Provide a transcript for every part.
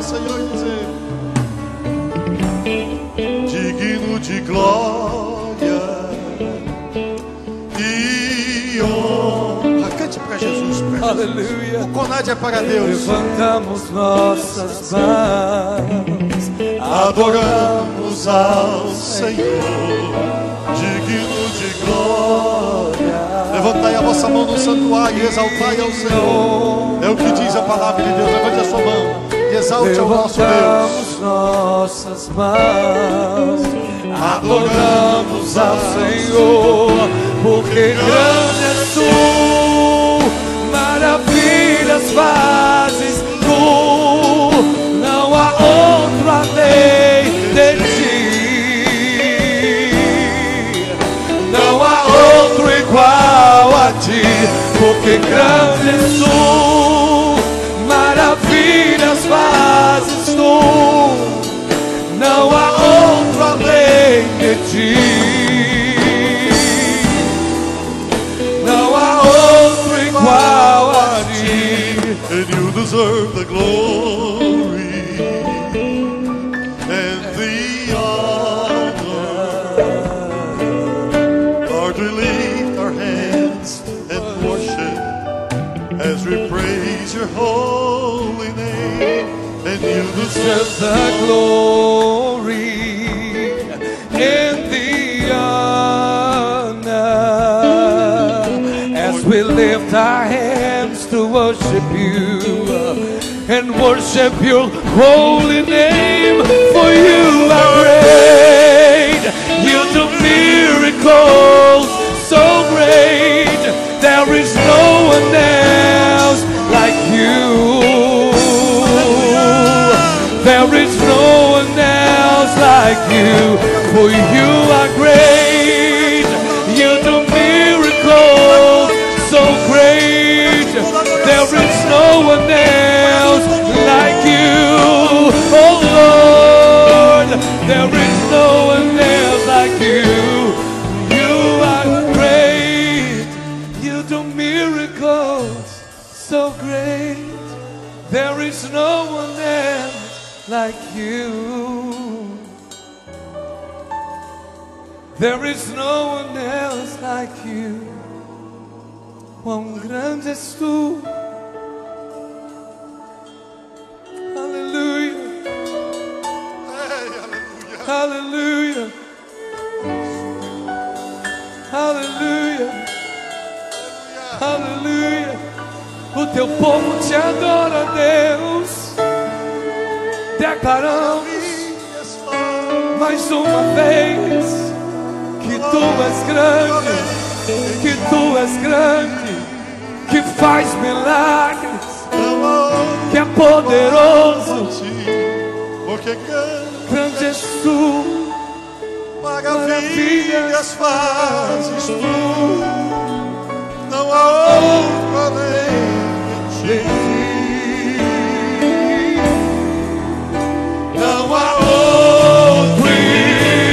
ao Senhor e dizer: digno de glória e honra. Cante para Jesus. Aleluia. O Conad é para Deus. Levantamos nossas mãos, adoramos ao Senhor, digno de glória. Levantai a vossa mão no santuário e exaltai ao Senhor. É o que diz a palavra de Deus. Levante a sua mão e exalte ao nosso Deus. Levantamos nossas mãos, adoramos ao Senhor, porque grande és tu, maravilhas fazes tu, não há outro além de ti, não há outro igual a ti, porque grande és tu, maravilhas fazes tu, não há outro além de ti. Igual a ti. And you deserve the glory and the honor. Lord, we lift our hands and worship as we praise your holy name. And you deserve the glory and the honor. We lift our hands to worship you and worship your holy name, for you are great. You do miracles so great. There is no one else like you. There is no one else like you, for you are great. You do miracles so great, there is no one else like you. Oh Lord, there is no one else like you. You are great, you do miracles so great, there is no one else like you. There is no one else like you. Quão grande és tu. Aleluia. Aleluia. Aleluia. Aleluia. O teu povo te adora, Deus. Declaramos mais uma vez que tu és grande, que tu és grande, que faz milagres, que é poderoso, porque grande és tu, maravilhas fazes tu, não há outro além de ti, não há outro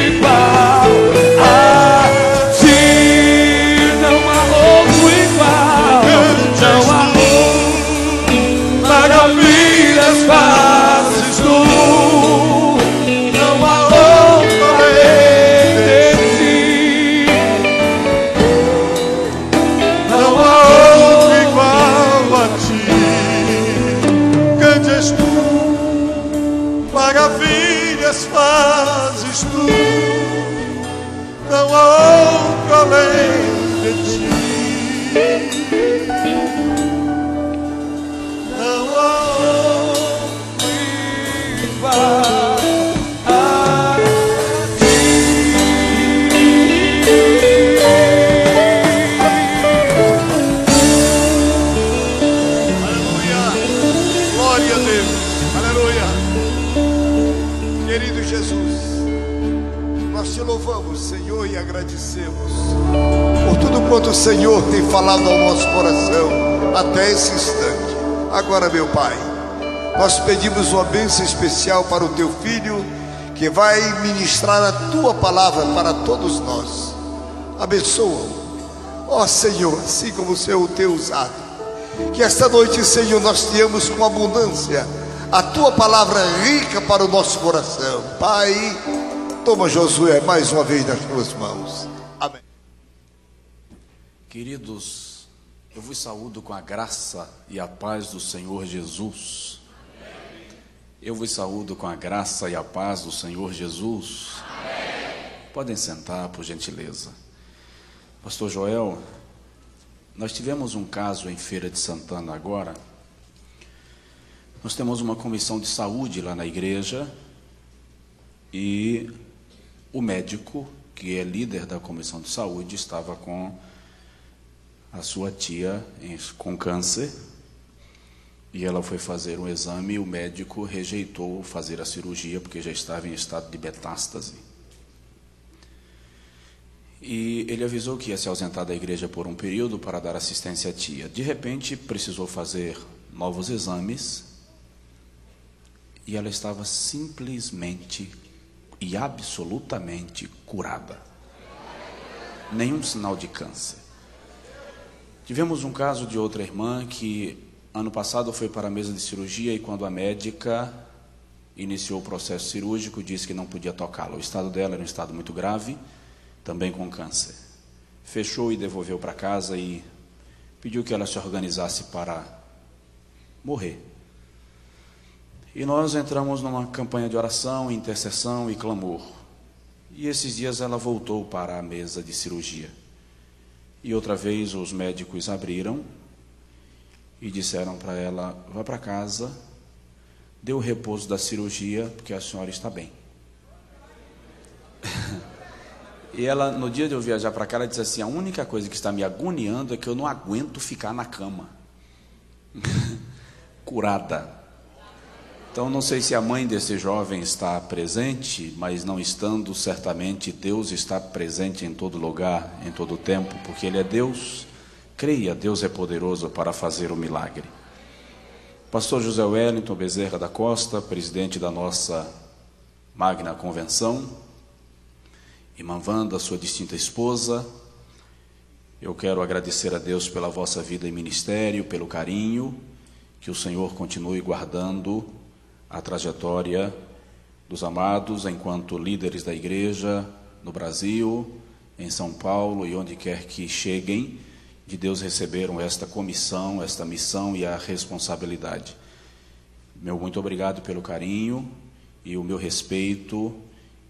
igual a ti, não há outro igual, não há outro, maravilhas fazes tu, não há outro além de ti, não há outro igual a ti, grande és tu, maravilhas fazes tu, não há outro além de ti, não há outro igual a ti. Aleluia, glória a Deus, aleluia. Querido Jesus, nós te louvamos, Senhor, e agradecemos por tudo quanto o Senhor tem falado ao nosso coração até esse instante. Agora, meu Pai, nós pedimos uma bênção especial para o teu filho, que vai ministrar a tua palavra para todos nós. Abençoa-o, ó Senhor, assim como o Senhor tem usado. Que esta noite, Senhor, nós tenhamos com abundância A tua palavra é rica para o nosso coração. Pai, toma Josué mais uma vez nas tuas mãos. Amém. Queridos, eu vos saúdo com a graça e a paz do Senhor Jesus. Eu vos saúdo com a graça e a paz do Senhor Jesus. Podem sentar, por gentileza. Pastor Joel, nós tivemos um caso em Feira de Santana agora. Nós temos uma comissão de saúde lá na igreja e o médico, que é líder da comissão de saúde, estava com a sua tia com câncer e ela foi fazer um exame e o médico rejeitou fazer a cirurgia porque já estava em estado de metástase. E ele avisou que ia se ausentar da igreja por um período para dar assistência à tia. De repente, precisou fazer novos exames e ela estava simplesmente e absolutamente curada. Nenhum sinal de câncer. Tivemos um caso de outra irmã que ano passado foi para a mesa de cirurgia e quando a médica iniciou o processo cirúrgico, disse que não podia tocá-la. O estado dela era um estado muito grave, também com câncer. Fechou e devolveu para casa e pediu que ela se organizasse para morrer. E nós entramos numa campanha de oração, intercessão e clamor. E esses dias ela voltou para a mesa de cirurgia. E outra vez os médicos abriram e disseram para ela: vá para casa, dê o repouso da cirurgia, porque a senhora está bem. E ela, no dia de eu viajar para cá, ela disse assim: a única coisa que está me agoniando é que eu não aguento ficar na cama. Curada. Então, não sei se a mãe desse jovem está presente, mas não estando, certamente Deus está presente em todo lugar, em todo tempo, porque Ele é Deus. Creia, Deus é poderoso para fazer o milagre. Pastor José Wellington Bezerra da Costa, presidente da nossa magna convenção, irmã Wanda, sua distinta esposa, eu quero agradecer a Deus pela vossa vida e ministério, pelo carinho, que o Senhor continue guardando a trajetória dos amados enquanto líderes da igreja no Brasil, em São Paulo e onde quer que cheguem, de Deus receberam esta comissão, esta missão e a responsabilidade. Meu muito obrigado pelo carinho e o meu respeito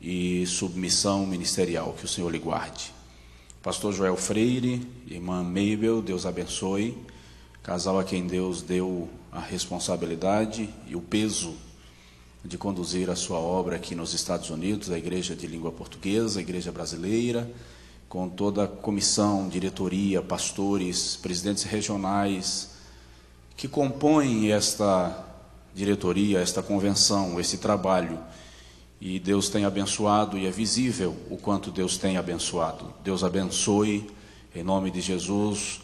e submissão ministerial, que o Senhor lhe guarde. Pastor Joel Freire, irmã Mabel, Deus abençoe, casal a quem Deus deu a responsabilidade e o peso de conduzir a sua obra aqui nos Estados Unidos, a Igreja de Língua Portuguesa, a Igreja Brasileira, com toda a comissão, diretoria, pastores, presidentes regionais, que compõem esta diretoria, esta convenção, esse trabalho. E Deus tem abençoado e é visível o quanto Deus tem abençoado. Deus abençoe, em nome de Jesus,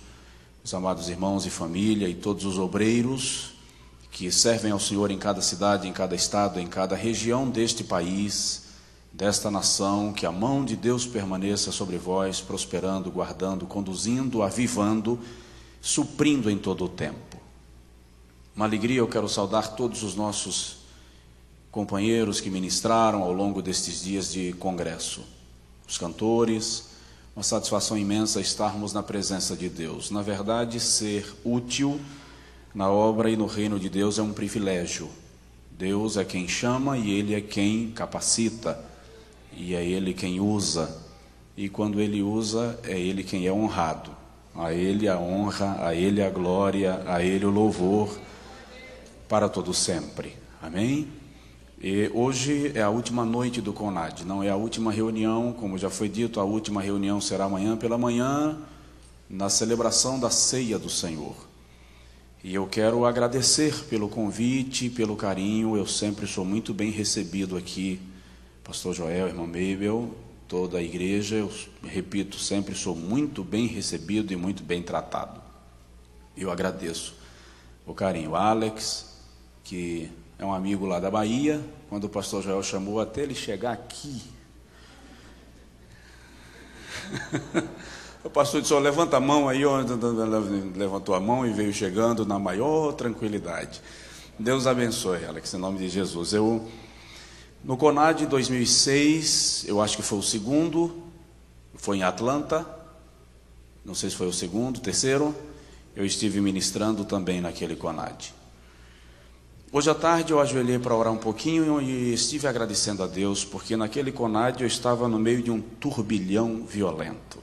os amados irmãos e família e todos os obreiros que servem ao Senhor em cada cidade, em cada estado, em cada região deste país, desta nação, que a mão de Deus permaneça sobre vós, prosperando, guardando, conduzindo, avivando, suprindo em todo o tempo. Uma alegria, eu quero saudar todos os nossos companheiros que ministraram ao longo destes dias de congresso, os cantores, uma satisfação imensa estarmos na presença de Deus. Na verdade, ser útil na obra e no reino de Deus é um privilégio. Deus é quem chama e Ele é quem capacita, e é Ele quem usa, e quando Ele usa, é Ele quem é honrado. A Ele a honra, a Ele a glória, a Ele o louvor, para todo sempre. Amém? E hoje é a última noite do CONAD, não é a última reunião, como já foi dito, a última reunião será amanhã pela manhã, na celebração da ceia do Senhor. E eu quero agradecer pelo convite, pelo carinho, eu sempre sou muito bem recebido aqui, pastor Joel, irmã Mabel, toda a igreja, eu repito, sempre sou muito bem recebido e muito bem tratado. Eu agradeço o carinho. Alex, que é um amigo lá da Bahia, quando o pastor Joel chamou, até ele chegar aqui, o pastor disse: levanta a mão aí, levantou a mão e veio chegando na maior tranquilidade. Deus abençoe, Alex, em nome de Jesus. No CONAD 2006, eu acho que foi o segundo, foi em Atlanta, não sei se foi o segundo, terceiro, eu estive ministrando também naquele CONAD. Hoje à tarde eu ajoelhei para orar um pouquinho e estive agradecendo a Deus, porque naquele CONAD eu estava no meio de um turbilhão violento.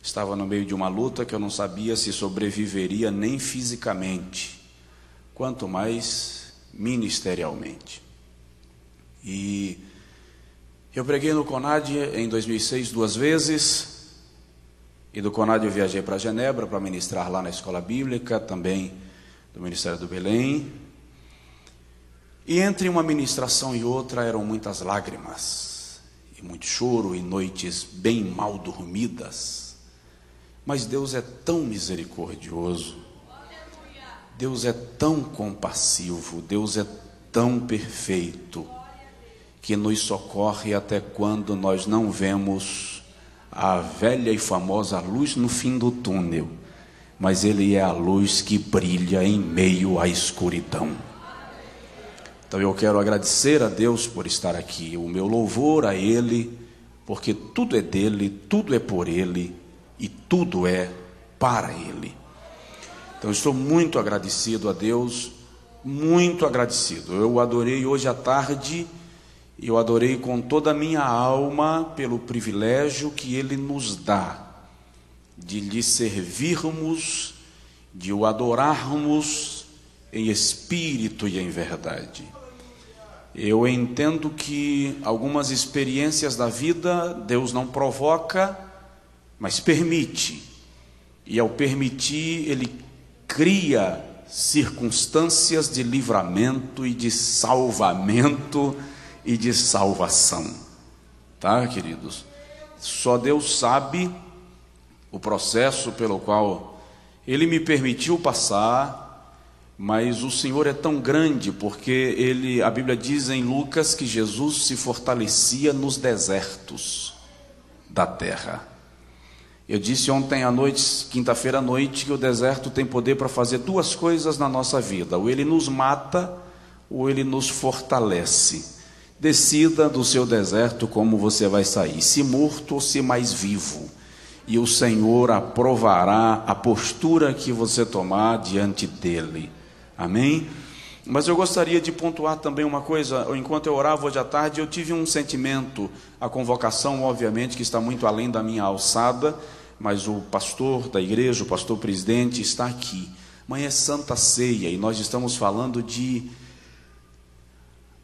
Estava no meio de uma luta que eu não sabia se sobreviveria nem fisicamente, quanto mais ministerialmente. E eu preguei no CONAD em 2006 2 vezes, e do CONAD eu viajei para Genebra para ministrar lá na escola bíblica, também do Ministério do Belém. E entre uma ministração e outra eram muitas lágrimas, e muito choro, e noites bem mal dormidas. Mas Deus é tão misericordioso, Deus é tão compassivo, Deus é tão perfeito, que nos socorre até quando nós não vemos a velha e famosa luz no fim do túnel, mas Ele é a luz que brilha em meio à escuridão. Então eu quero agradecer a Deus por estar aqui, o meu louvor a Ele, porque tudo é dEle, tudo é por Ele, e tudo é para Ele. Então estou muito agradecido a Deus, muito agradecido. Eu o adorei hoje à tarde, e eu adorei com toda a minha alma pelo privilégio que Ele nos dá de lhe servirmos, de o adorarmos em espírito e em verdade. Eu entendo que algumas experiências da vida Deus não provoca, mas permite, e ao permitir Ele cria circunstâncias de livramento e de salvamento e de salvação, tá, queridos? Só Deus sabe o processo pelo qual Ele me permitiu passar, mas o Senhor é tão grande, porque a Bíblia diz em Lucas que Jesus se fortalecia nos desertos da terra. Eu disse ontem à noite, quinta-feira à noite, que o deserto tem poder para fazer 2 coisas na nossa vida: ou ele nos mata, ou ele nos fortalece. Decida do seu deserto como você vai sair, se morto ou se mais vivo, e o Senhor aprovará a postura que você tomar diante dele. Amém? Mas eu gostaria de pontuar também uma coisa. Enquanto eu orava hoje à tarde, eu tive um sentimento. A convocação, obviamente, que está muito além da minha alçada, mas o pastor da igreja, o pastor presidente, está aqui. Amanhã é Santa Ceia e nós estamos falando de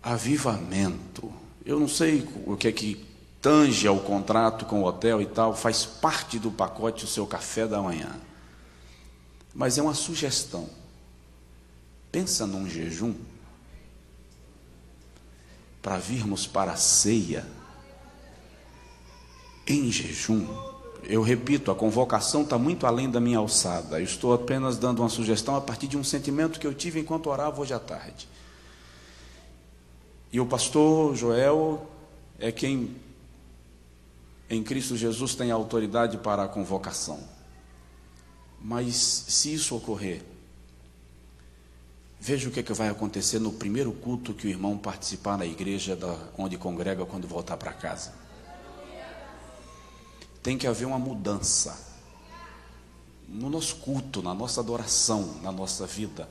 avivamento. Eu não sei o que é que tange ao contrato com o hotel e tal, faz parte do pacote o seu café da manhã. Mas é uma sugestão. Pensa num jejum para virmos para a ceia em jejum. Eu repito, a convocação está muito além da minha alçada. Eu estou apenas dando uma sugestão a partir de um sentimento que eu tive enquanto orava hoje à tarde. E o pastor Joel é quem em Cristo Jesus tem autoridade para a convocação. Mas se isso ocorrer, veja o que vai acontecer no primeiro culto que o irmão participar na igreja onde congrega quando voltar para casa. Tem que haver uma mudança no nosso culto, na nossa adoração, na nossa vida.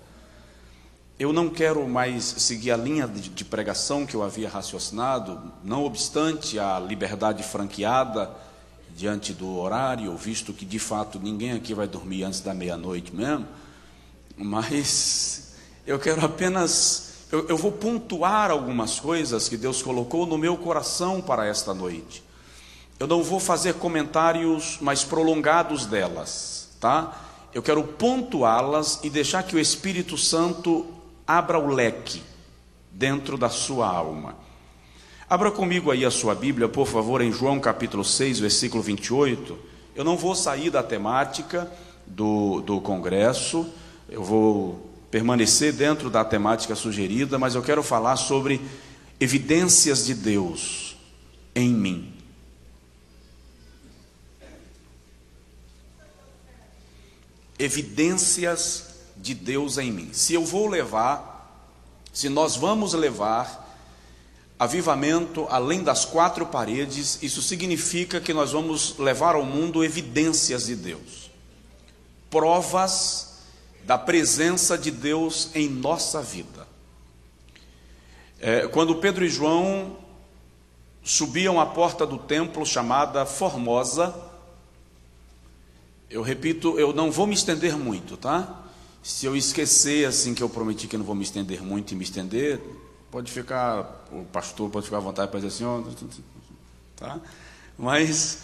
Eu não quero mais seguir a linha de pregação que eu havia raciocinado, não obstante a liberdade franqueada diante do horário, visto que de fato ninguém aqui vai dormir antes da meia-noite mesmo, mas eu quero apenas, eu vou pontuar algumas coisas que Deus colocou no meu coração para esta noite. Eu não vou fazer comentários mais prolongados delas, tá? Eu quero pontuá-las e deixar que o Espírito Santo abra o leque dentro da sua alma. Abra comigo aí a sua Bíblia, por favor, em João capítulo 6, versículo 28. Eu não vou sair da temática do congresso, eu vou permanecer dentro da temática sugerida, mas eu quero falar sobre evidências de Deus em mim. Evidências de Deus em mim. Se eu vou levar Se nós vamos levar avivamento além das quatro paredes, isso significa que nós vamos levar ao mundo evidências de Deus, provas da presença de Deus em nossa vida. Quando Pedro e João subiam à porta do templo chamada Formosa, eu repito, eu não vou me estender muito, tá? Se eu esquecer, assim, que eu prometi que eu não vou me estender muito e me estender, pode ficar, o pastor pode ficar à vontade para dizer assim, ó, tá? Mas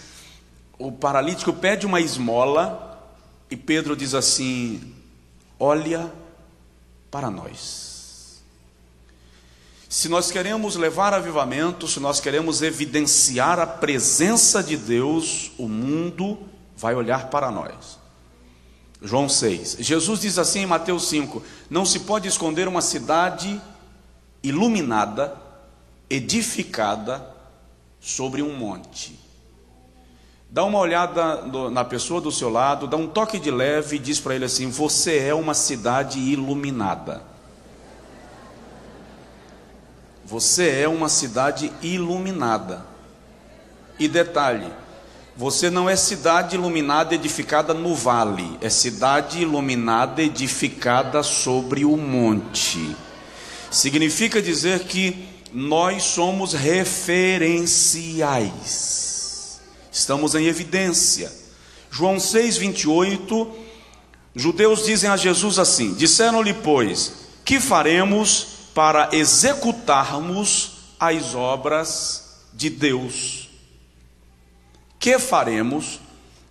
o paralítico pede uma esmola e Pedro diz assim: olha para nós. Se nós queremos levar avivamento, se nós queremos evidenciar a presença de Deus, o mundo vai olhar para nós. João 6. Jesus diz assim em Mateus 5: não se pode esconder uma cidade iluminada, edificada sobre um monte. Dá uma olhada na pessoa do seu lado, dá um toque de leve e diz para ele assim: você é uma cidade iluminada. Você é uma cidade iluminada. E detalhe, você não é cidade iluminada edificada no vale, é cidade iluminada edificada sobre o monte. Significa dizer que nós somos referenciais, estamos em evidência. João 6:28, judeus dizem a Jesus assim: disseram-lhe, pois, que faremos para executarmos as obras de Deus? Que faremos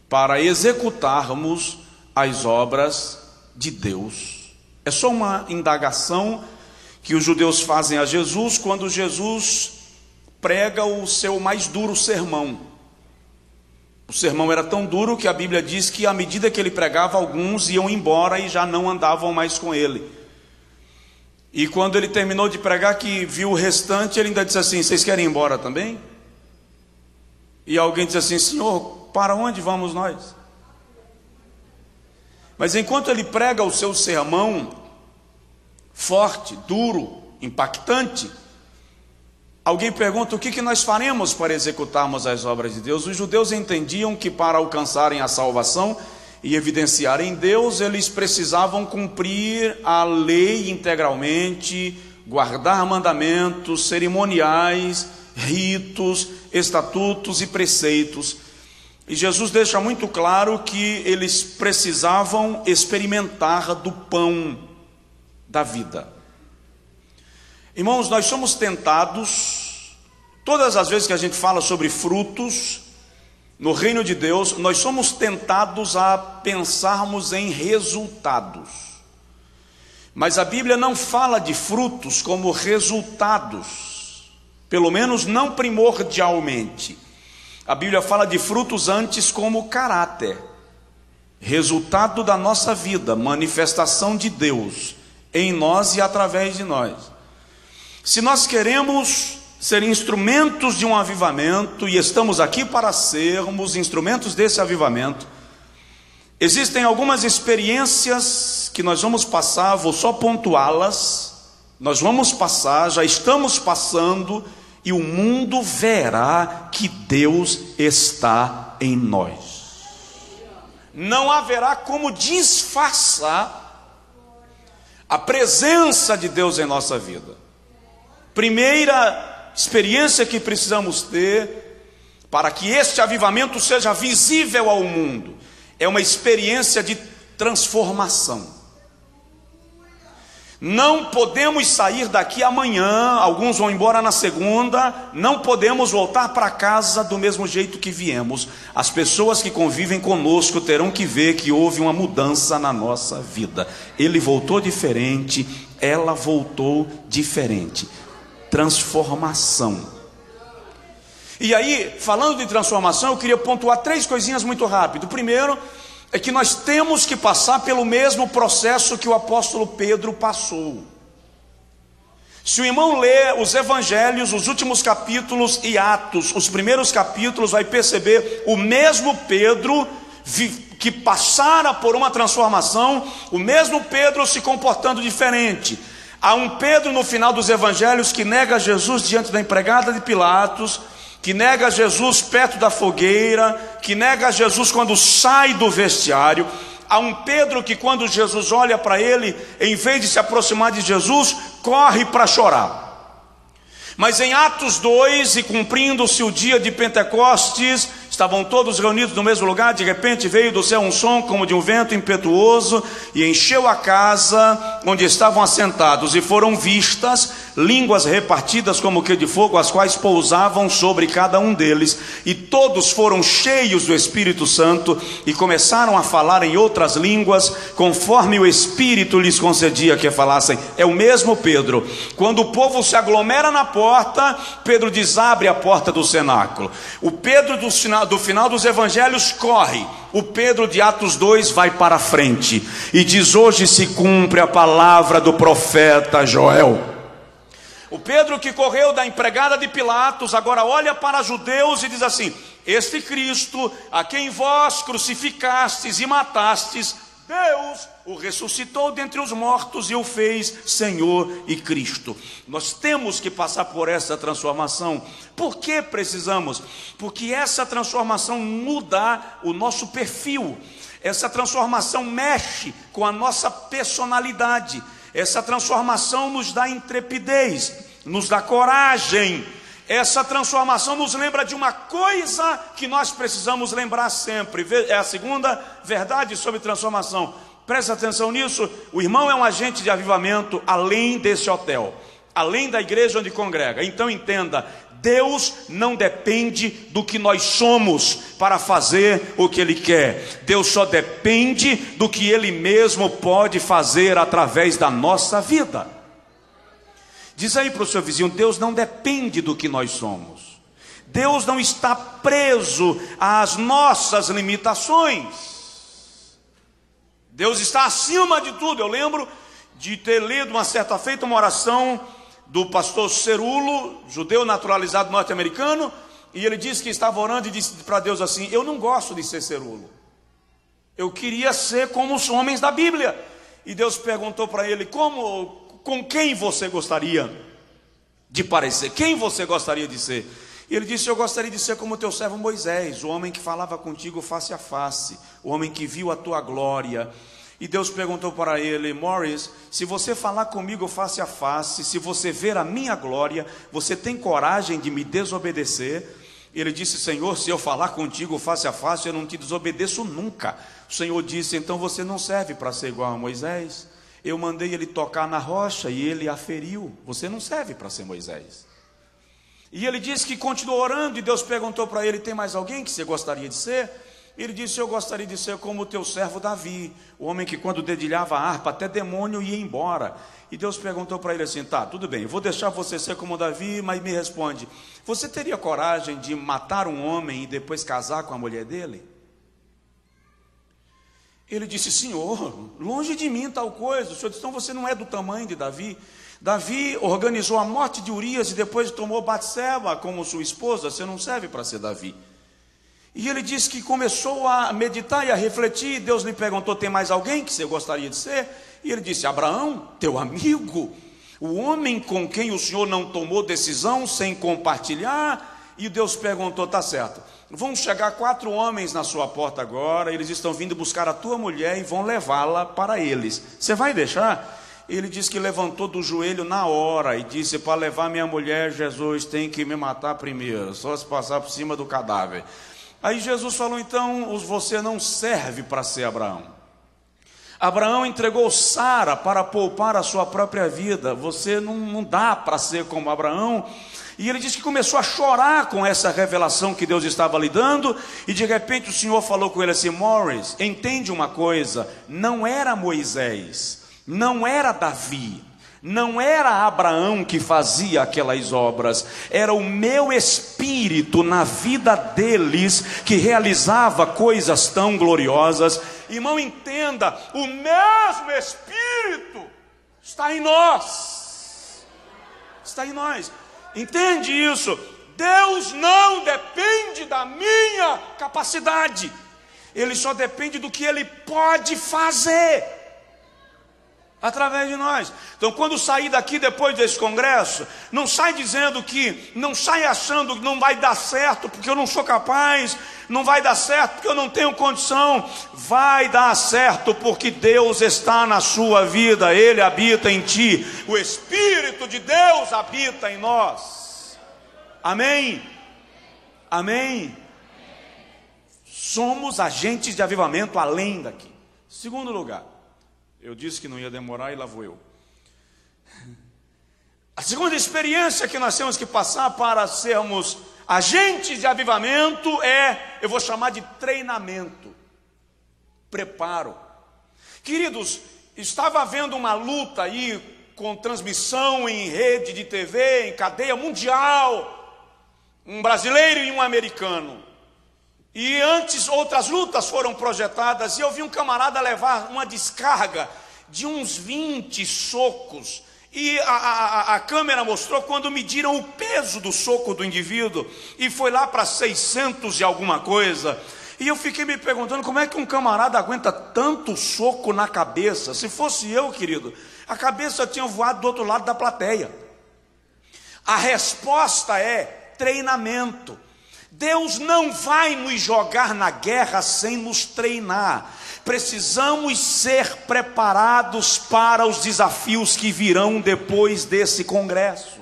para executarmos as obras de Deus? É só uma indagação que os judeus fazem a Jesus quando Jesus prega o seu mais duro sermão. O sermão era tão duro que a Bíblia diz que à medida que ele pregava, alguns iam embora e já não andavam mais com ele. E quando ele terminou de pregar, que viu o restante, ele ainda disse assim: vocês querem ir embora também? E alguém disse assim: Senhor, para onde vamos nós? Mas enquanto ele prega o seu sermão forte, duro, impactante, alguém pergunta: o que nós faremos para executarmos as obras de Deus? Os judeus entendiam que para alcançarem a salvação e evidenciarem Deus, eles precisavam cumprir a lei integralmente, guardar mandamentos, cerimoniais, ritos, estatutos e preceitos. E Jesus deixa muito claro que eles precisavam experimentar do pão da vida. Irmãos, nós somos tentados, todas as vezes que a gente fala sobre frutos no reino de Deus, nós somos tentados a pensarmos em resultados. Mas a Bíblia não fala de frutos como resultados, pelo menos não primordialmente. A Bíblia fala de frutos antes como caráter, resultado da nossa vida, manifestação de Deus em nós e através de nós. Se nós queremos ser instrumentos de um avivamento, e estamos aqui para sermos instrumentos desse avivamento, existem algumas experiências que nós vamos passar, vou só pontuá-las. Nós vamos passar, já estamos passando, e o mundo verá que Deus está em nós. Não haverá como disfarçar a presença de Deus em nossa vida. Primeira experiência que precisamos ter para que este avivamento seja visível ao mundo é uma experiência de transformação. Não podemos sair daqui amanhã, alguns vão embora na segunda, não podemos voltar para casa do mesmo jeito que viemos. As pessoas que convivem conosco terão que ver que houve uma mudança na nossa vida. Ele voltou diferente, ela voltou diferente. Transformação. E aí, falando de transformação, eu queria pontuar 3 coisinhas muito rápido. O primeiro é que nós temos que passar pelo mesmo processo que o apóstolo Pedro passou. Se o irmão lê os evangelhos, os últimos capítulos e Atos, os primeiros capítulos, vai perceber o mesmo Pedro que passara por uma transformação, o mesmo Pedro se comportando diferente. Há um Pedro no final dos evangelhos que nega Jesus diante da empregada de Pilatos, que nega Jesus perto da fogueira, que nega Jesus quando sai do vestiário. Há um Pedro que, quando Jesus olha para ele, em vez de se aproximar de Jesus, corre para chorar. Mas em Atos 2, e cumprindo-se o dia de Pentecostes, estavam todos reunidos no mesmo lugar. De repente veio do céu um som como de um vento impetuoso e encheu a casa onde estavam assentados, e foram vistas línguas repartidas como que de fogo, as quais pousavam sobre cada um deles, e todos foram cheios do Espírito Santo e começaram a falar em outras línguas, conforme o Espírito lhes concedia que falassem. É o mesmo Pedro. Quando o povo se aglomera na porta, Pedro diz: abre a porta do cenáculo. O Pedro do final dos evangelhos corre. O Pedro de Atos 2 vai para a frente e diz: hoje se cumpre a palavra do profeta Joel. O Pedro que correu da empregada de Pilatos agora olha para os judeus e diz assim: este Cristo a quem vós crucificastes e matastes, Deus o ressuscitou dentre os mortos e o fez Senhor e Cristo. Nós temos que passar por essa transformação. Por que precisamos? Porque essa transformação muda o nosso perfil. Essa transformação mexe com a nossa personalidade. Essa transformação nos dá intrepidez, nos dá coragem. Essa transformação nos lembra de uma coisa que nós precisamos lembrar sempre. É a segunda verdade sobre transformação. Presta atenção nisso. O irmão é um agente de avivamento além desse hotel, além da igreja onde congrega. Então entenda: Deus não depende do que nós somos para fazer o que Ele quer. Deus só depende do que Ele mesmo pode fazer através da nossa vida. Diz aí para o seu vizinho: Deus não depende do que nós somos. Deus não está preso às nossas limitações. Deus está acima de tudo. Eu lembro de ter lido uma certa feita uma oração do pastor Cerulo, judeu naturalizado norte-americano, e ele disse que estava orando e disse para Deus assim: eu não gosto de ser Cerulo, eu queria ser como os homens da Bíblia. E Deus perguntou para ele: com quem você gostaria de parecer? Quem você gostaria de ser? E ele disse: eu gostaria de ser como o teu servo Moisés, o homem que falava contigo face a face, o homem que viu a tua glória. E Deus perguntou para ele: Morris, se você falar comigo face a face, se você ver a minha glória, você tem coragem de me desobedecer? E ele disse: Senhor, se eu falar contigo face a face, eu não te desobedeço nunca. O Senhor disse: então você não serve para ser igual a Moisés. Eu mandei ele tocar na rocha e ele a feriu. Você não serve para ser Moisés. E ele disse que continuou orando, e Deus perguntou para ele: tem mais alguém que você gostaria de ser? Ele disse: eu gostaria de ser como o teu servo Davi, o homem que quando dedilhava a harpa, até demônio ia embora. E Deus perguntou para ele assim: tá, tudo bem, eu vou deixar você ser como Davi, mas me responde, você teria coragem de matar um homem e depois casar com a mulher dele? Ele disse: Senhor, longe de mim tal coisa. O Senhor disse: então você não é do tamanho de Davi. Davi organizou a morte de Urias e depois tomou Batseba como sua esposa. Você não serve para ser Davi. E ele disse que começou a meditar e a refletir. Deus lhe perguntou: tem mais alguém que você gostaria de ser? E ele disse: Abraão, teu amigo, o homem com quem o Senhor não tomou decisão sem compartilhar. E Deus perguntou: tá certo, vão chegar 4 homens na sua porta agora, eles estão vindo buscar a tua mulher e vão levá-la para eles. Você vai deixar? Ele disse que levantou do joelho na hora e disse: para levar minha mulher, Jesus tem que me matar primeiro, só se passar por cima do cadáver. Aí Jesus falou: então você não serve para ser Abraão. Abraão entregou Sara para poupar a sua própria vida. Você não dá para ser como Abraão. E ele disse que começou a chorar com essa revelação que Deus estava lhe dando. E de repente o Senhor falou com ele assim: Morris, entende uma coisa, não era Moisés, não era Davi, não era Abraão que fazia aquelas obras, era o meu Espírito na vida deles que realizava coisas tão gloriosas. Irmão, entenda, o mesmo Espírito está em nós, está em nós. Entende isso? Deus não depende da minha capacidade, Ele só depende do que Ele pode fazer. Através de nós. Então, quando sair daqui depois desse congresso, não sai dizendo que, não sai achando que não vai dar certo, porque eu não sou capaz, não vai dar certo porque eu não tenho condição. Vai dar certo porque Deus está na sua vida, Ele habita em ti, o Espírito de Deus habita em nós. Amém? Amém? Somos agentes de avivamento além daqui. Segundo lugar, eu disse que não ia demorar e lá vou eu. A segunda experiência que nós temos que passar para sermos agentes de avivamento eu vou chamar de treinamento, preparo. Queridos, estava havendo uma luta aí com transmissão em rede de TV, em cadeia mundial, um brasileiro e um americano. E antes outras lutas foram projetadas, e eu vi um camarada levar uma descarga de uns 20 socos, e a câmera mostrou quando mediram o peso do soco do indivíduo, e foi lá para 600 e alguma coisa. E eu fiquei me perguntando como é que um camarada aguenta tanto soco na cabeça. Se fosse eu, querido, a cabeça tinha voado do outro lado da plateia. A resposta é treinamento. Deus não vai nos jogar na guerra sem nos treinar. Precisamos ser preparados para os desafios que virão depois desse congresso.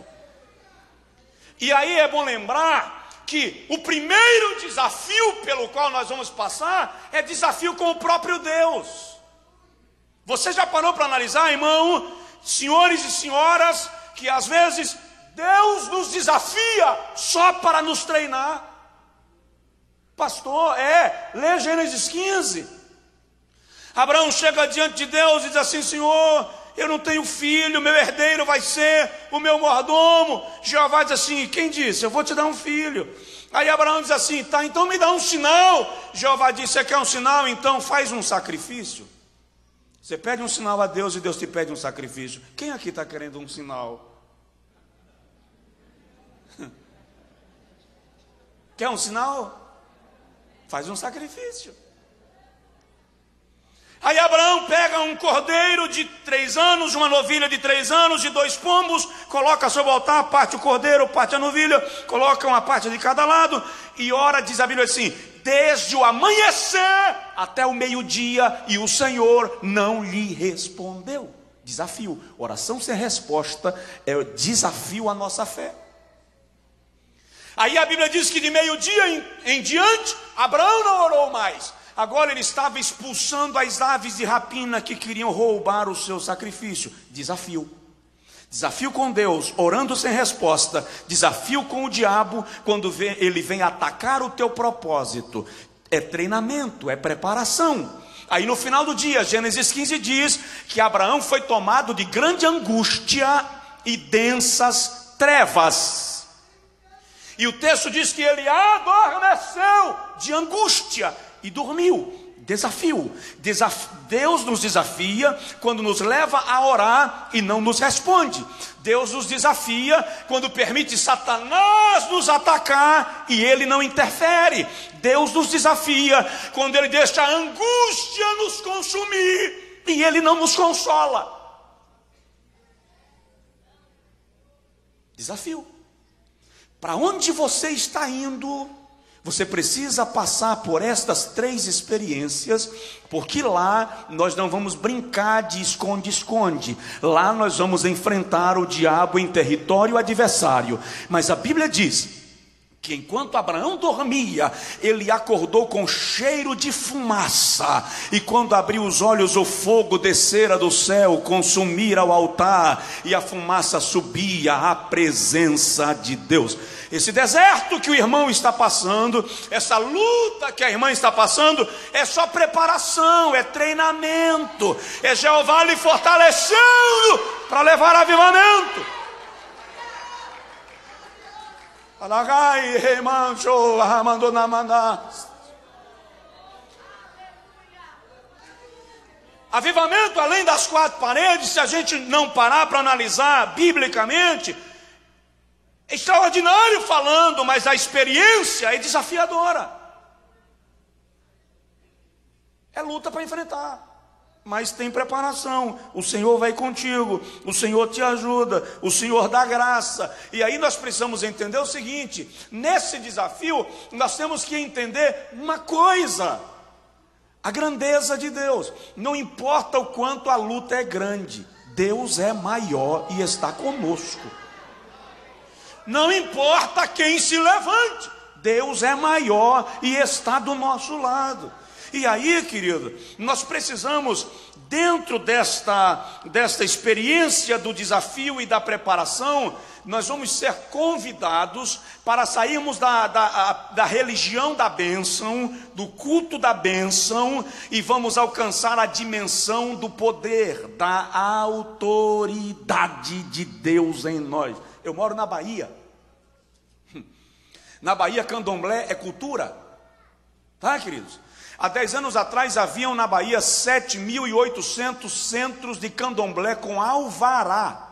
E aí é bom lembrar que o primeiro desafio pelo qual nós vamos passar é desafio com o próprio Deus. Você já parou para analisar, irmão, senhores e senhoras, que às vezes Deus nos desafia só para nos treinar? Pastor, lê Gênesis 15. Abraão chega diante de Deus e diz assim: Senhor, eu não tenho filho, meu herdeiro vai ser o meu mordomo. Jeová diz assim: quem disse? Eu vou te dar um filho. Aí Abraão diz assim: tá, então me dá um sinal. Jeová disse: você quer um sinal? Então faz um sacrifício. Você pede um sinal a Deus e Deus te pede um sacrifício. Quem aqui está querendo um sinal? Quer um sinal? Faz um sacrifício. Aí Abraão pega um cordeiro de 3 anos, uma novilha de 3 anos, e 2 pombos, coloca sobre o altar, parte o cordeiro, parte a novilha, coloca uma parte de cada lado, e ora, diz a Bíblia assim, desde o amanhecer até o meio-dia, e o Senhor não lhe respondeu. Desafio, oração sem resposta é desafio à nossa fé. Aí a Bíblia diz que de meio-dia em diante, Abraão não orou mais. Agora ele estava expulsando as aves de rapina que queriam roubar o seu sacrifício. Desafio. Desafio com Deus, orando sem resposta. Desafio com o diabo, quando ele vem atacar o teu propósito. É treinamento, é preparação. Aí no final do dia, Gênesis 15 diz que Abraão foi tomado de grande angústia e densas trevas. E o texto diz que ele adormeceu de angústia e dormiu. Desafio. Deus nos desafia quando nos leva a orar e não nos responde. Deus nos desafia quando permite Satanás nos atacar e ele não interfere. Deus nos desafia quando ele deixa a angústia nos consumir e ele não nos consola. Desafio. Para onde você está indo, você precisa passar por estas 3 experiências, porque lá nós não vamos brincar de esconde-esconde. Lá nós vamos enfrentar o diabo em território adversário. Mas a Bíblia diz que enquanto Abraão dormia, ele acordou com cheiro de fumaça, e quando abriu os olhos, o fogo descera do céu, consumira o altar, e a fumaça subia à presença de Deus. Esse deserto que o irmão está passando, essa luta que a irmã está passando, é só preparação, é treinamento, é Jeová lhe fortalecendo para levar avivamento. Avivamento além das 4 paredes, se a gente não parar para analisar biblicamente, é extraordinário falando, mas a experiência é desafiadora. É luta para enfrentar. mas tem preparação. O Senhor vai contigo, o Senhor te ajuda, o Senhor dá graça. E aí nós precisamos entender o seguinte: nesse desafio nós temos que entender uma coisa: a grandeza de Deus. Não importa o quanto a luta é grande, Deus é maior e está conosco. Não importa quem se levante, Deus é maior e está do nosso lado. E aí, querido, nós precisamos, dentro desta experiência do desafio e da preparação, nós vamos ser convidados para sairmos da religião da bênção, do culto da bênção, e vamos alcançar a dimensão do poder, da autoridade de Deus em nós. Eu moro na Bahia. Na Bahia, candomblé é cultura, tá, queridos? Há 10 anos atrás haviam na Bahia 7.800 centros de candomblé com alvará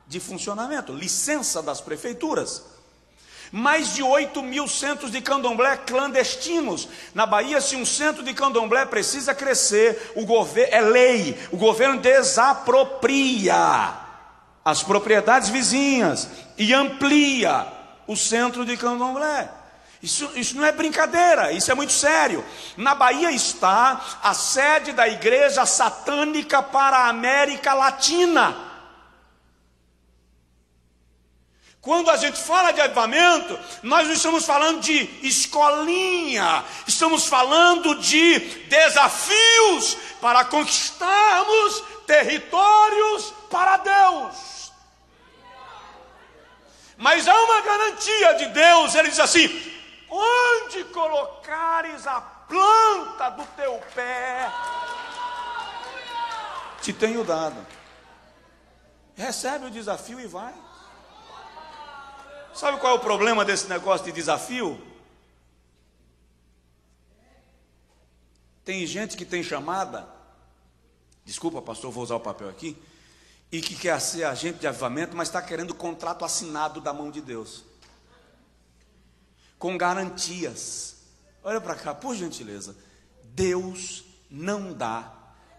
de funcionamento, licença das prefeituras. Mais de 8.000 centros de candomblé clandestinos. Na Bahia, se um centro de candomblé precisa crescer, é lei, o governo desapropria as propriedades vizinhas e amplia o centro de candomblé. Isso não é brincadeira, isso é muito sério. Na Bahia está a sede da igreja satânica para a América Latina. Quando a gente fala de avivamento, nós não estamos falando de escolinha, estamos falando de desafios para conquistarmos territórios para Deus. Mas há uma garantia de Deus, ele diz assim: onde colocares a planta do teu pé, te tenho dado. Recebe o desafio e vai. Sabe qual é o problema desse negócio de desafio? Tem gente que tem chamada, desculpa pastor, vou usar o papel aqui, e que quer ser agente de avivamento, mas está querendo contrato assinado da mão de Deus, com garantias. Olha para cá, por gentileza. Deus não dá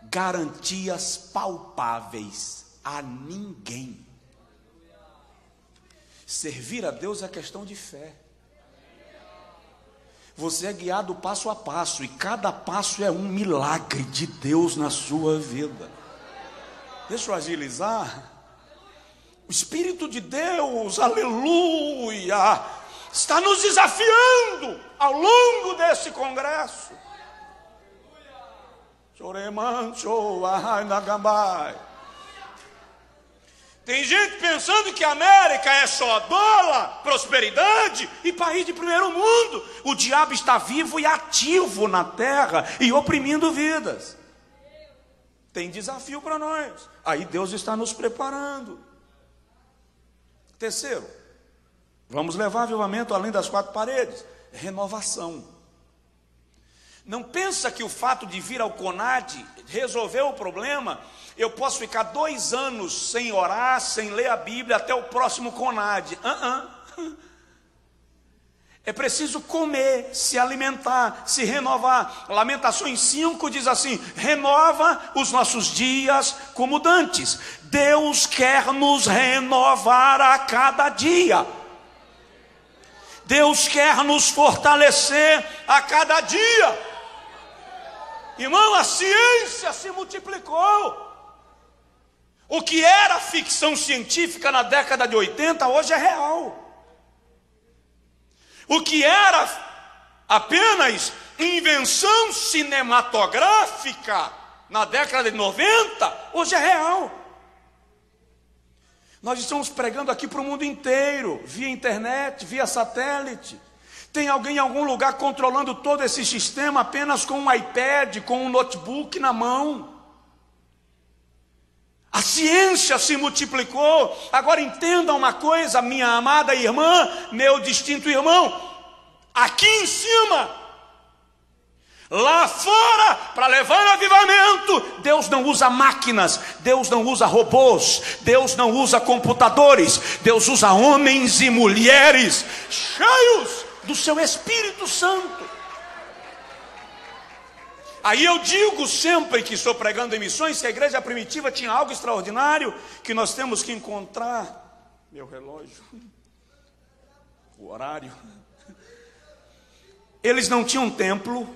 garantias palpáveis a ninguém. Servir a Deus é questão de fé. Você é guiado passo a passo, e cada passo é um milagre de Deus na sua vida. Deixa eu agilizar. O Espírito de Deus, aleluia, está nos desafiando ao longo desse congresso. Tem gente pensando que a América é só dólar, prosperidade e país de primeiro mundo. O diabo está vivo e ativo na terra e oprimindo vidas. Tem desafio para nós. Aí Deus está nos preparando. Terceiro, vamos levar avivamento além das 4 paredes. Renovação. Não pensa que o fato de vir ao CONAD resolveu o problema. Eu posso ficar 2 anos sem orar, sem ler a Bíblia, até o próximo CONAD. É preciso comer, se alimentar, se renovar. Lamentações 5 diz assim: renova os nossos dias como dantes. Deus quer nos renovar a cada dia. Deus quer nos fortalecer a cada dia. Irmão, a ciência se multiplicou. O que era ficção científica na década de 80, hoje é real. O que era apenas invenção cinematográfica na década de 90, hoje é real. Nós estamos pregando aqui para o mundo inteiro, via internet, via satélite. Tem alguém em algum lugar controlando todo esse sistema apenas com um iPad, com um notebook na mão. A ciência se multiplicou. Agora entenda uma coisa, minha amada irmã, meu distinto irmão. Aqui em cima, lá fora, para levar avivamento, Deus não usa máquinas, Deus não usa robôs, Deus não usa computadores, Deus usa homens e mulheres cheios do seu Espírito Santo. Aí eu digo sempre que estou pregando em missões que a igreja primitiva tinha algo extraordinário que nós temos que encontrar. Meu relógio, o horário. Eles não tinham templo,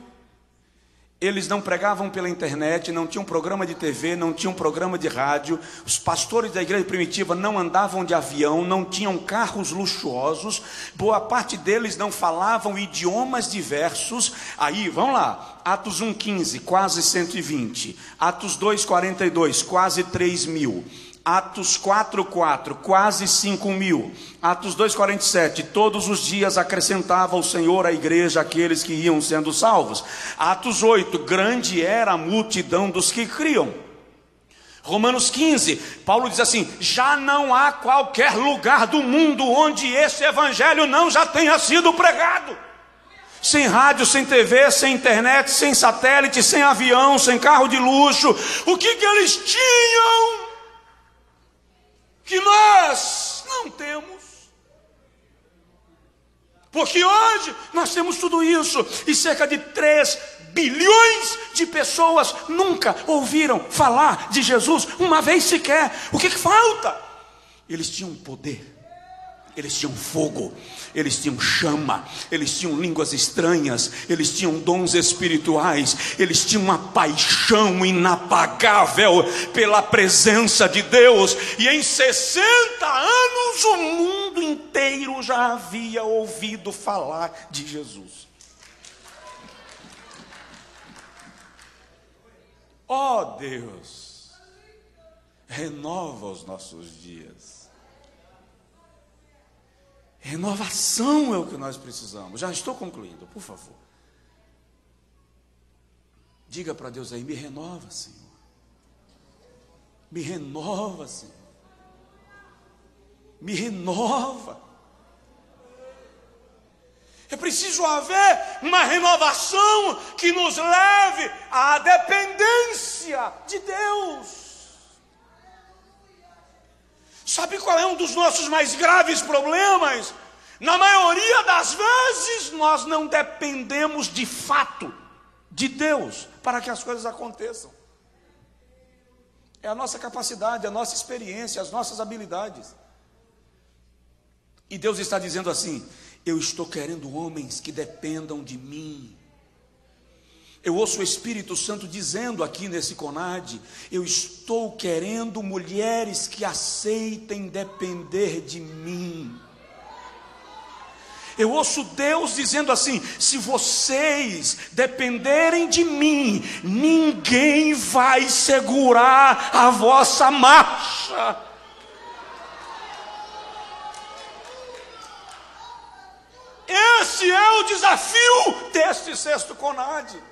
eles não pregavam pela internet, não tinham programa de TV, não tinham programa de rádio. Os pastores da igreja primitiva não andavam de avião, não tinham carros luxuosos. Boa parte deles não falavam idiomas diversos. Aí, vamos lá, Atos 1,15, quase 120. Atos 2,42, quase 3.000. Atos 4,4, quase 5.000. Atos 2,47, todos os dias acrescentava o Senhor à igreja aqueles que iam sendo salvos. Atos 8, grande era a multidão dos que criam. Romanos 15, Paulo diz assim: já não há qualquer lugar do mundo onde esse evangelho não já tenha sido pregado. Sem rádio, sem TV, sem internet, sem satélite, sem avião, sem carro de luxo. O que eles tinham que nós não temos? Porque hoje nós temos tudo isso, e cerca de 3 bilhões de pessoas nunca ouviram falar de Jesus uma vez sequer. O que falta? Eles tinham poder, eles tinham fogo, eles tinham chama, eles tinham línguas estranhas, eles tinham dons espirituais, eles tinham uma paixão inapagável pela presença de Deus. E em 60 anos o mundo inteiro já havia ouvido falar de Jesus. Ó Deus, renova os nossos dias. Renovação é o que nós precisamos. Já estou concluindo, por favor. Diga para Deus aí: me renova, Senhor. Me renova, Senhor. Me renova. É preciso haver uma renovação que nos leve à dependência de Deus. Sabe qual é um dos nossos mais graves problemas? Na maioria das vezes nós não dependemos de fato de Deus para que as coisas aconteçam. É a nossa capacidade, a nossa experiência, as nossas habilidades. E Deus está dizendo assim: eu estou querendo homens que dependam de mim. Eu ouço o Espírito Santo dizendo aqui nesse CONAD: eu estou querendo mulheres que aceitem depender de mim. Eu ouço Deus dizendo assim: se vocês dependerem de mim, ninguém vai segurar a vossa marcha. Esse é o desafio deste 6º CONAD.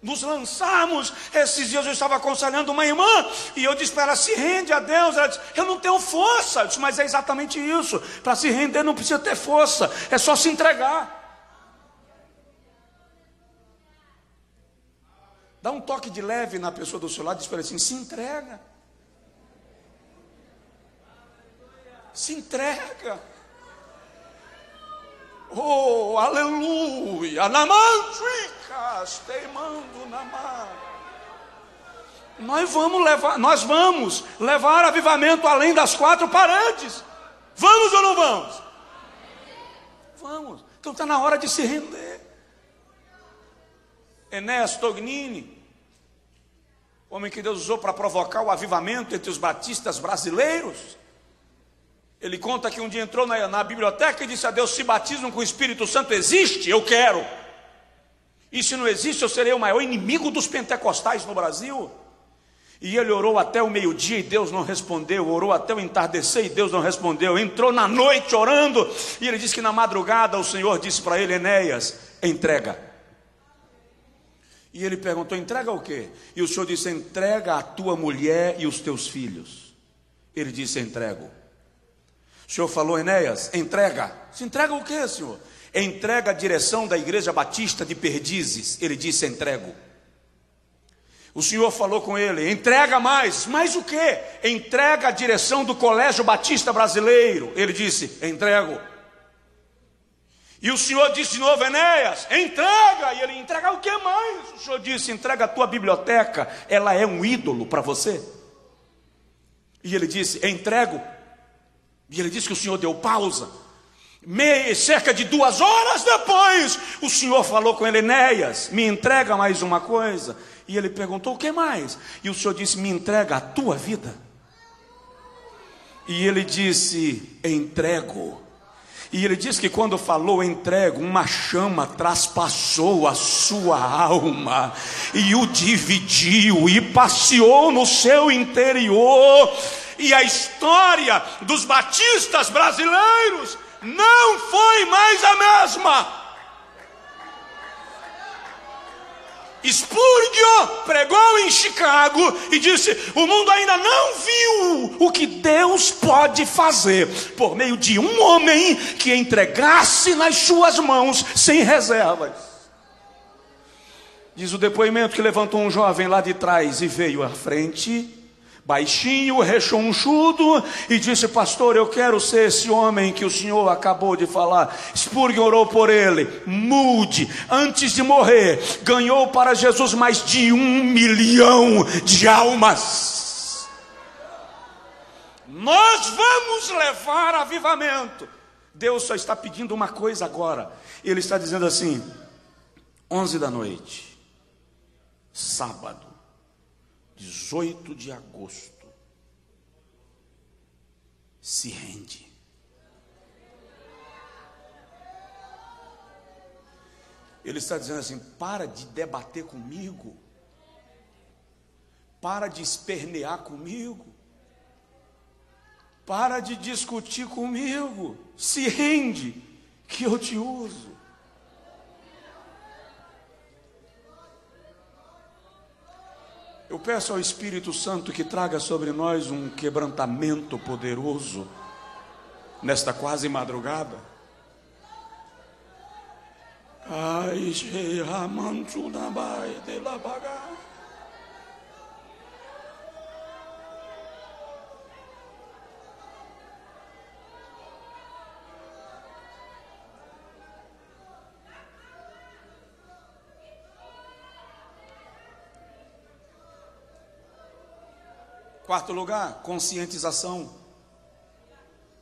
Nos lançarmos. Esses dias eu estava aconselhando uma irmã e eu disse para ela: se rende a Deus. Ela disse: eu não tenho força. Eu disse: mas é exatamente isso. Para se render não precisa ter força, é só se entregar. Dá um toque de leve na pessoa do seu lado e diz para ela assim: se entrega. Se entrega. Oh, aleluia. Namantricas, teimando na mar. Nós vamos levar avivamento além das 4 paredes. Vamos ou não vamos? Vamos. Então está na hora de se render. Enéas Tognini, homem que Deus usou para provocar o avivamento entre os batistas brasileiros. Ele conta que um dia entrou na biblioteca e disse a Deus: se batismo com o Espírito Santo existe, eu quero. E se não existe, eu serei o maior inimigo dos pentecostais no Brasil. E ele orou até o meio-dia e Deus não respondeu. Orou até o entardecer e Deus não respondeu. Entrou na noite orando. E ele disse que na madrugada o Senhor disse para ele: Enéas, entrega. E ele perguntou: entrega o quê? E o Senhor disse: entrega a tua mulher e os teus filhos. Ele disse: entrego. O Senhor falou: Enéas, entrega. Se entrega o quê, Senhor? Entrega a direção da Igreja Batista de Perdizes. Ele disse: entrego. O Senhor falou com ele: entrega mais. Mais o quê? Entrega a direção do Colégio Batista Brasileiro. Ele disse: entrego. E o Senhor disse de novo: Enéas, entrega. E ele: entrega o que mais? O Senhor disse: entrega a tua biblioteca, ela é um ídolo para você. E ele disse: entrego. E ele disse que o Senhor deu pausa. Cerca de 2 horas depois, o Senhor falou com ele: Enéas, me entrega mais uma coisa. E ele perguntou: o que mais? E o Senhor disse: me entrega a tua vida. E ele disse: entrego. E ele diz que quando falou entrego, uma chama traspassou a sua alma e o dividiu e passeou no seu interior. E a história dos batistas brasileiros não foi mais a mesma. Spurgeon pregou em Chicago e disse: o mundo ainda não viu o que Deus pode fazer por meio de um homem que entregasse nas suas mãos sem reservas. Diz o depoimento que levantou um jovem lá de trás e veio à frente, baixinho, rechonchudo, e disse: pastor, eu quero ser esse homem que o senhor acabou de falar. Spurgeon orou por ele. Mude, antes de morrer, ganhou para Jesus mais de 1 milhão de almas. Nós vamos levar avivamento. Deus só está pedindo uma coisa agora. Ele está dizendo assim: 11 da noite, sábado, 18 de agosto, se rende. Ele está dizendo assim: para de debater comigo, para de espernear comigo, para de discutir comigo, se rende, que eu te uso. Eu peço ao Espírito Santo que traga sobre nós um quebrantamento poderoso nesta quase madrugada. Ai, de la baga. Quarto lugar, conscientização.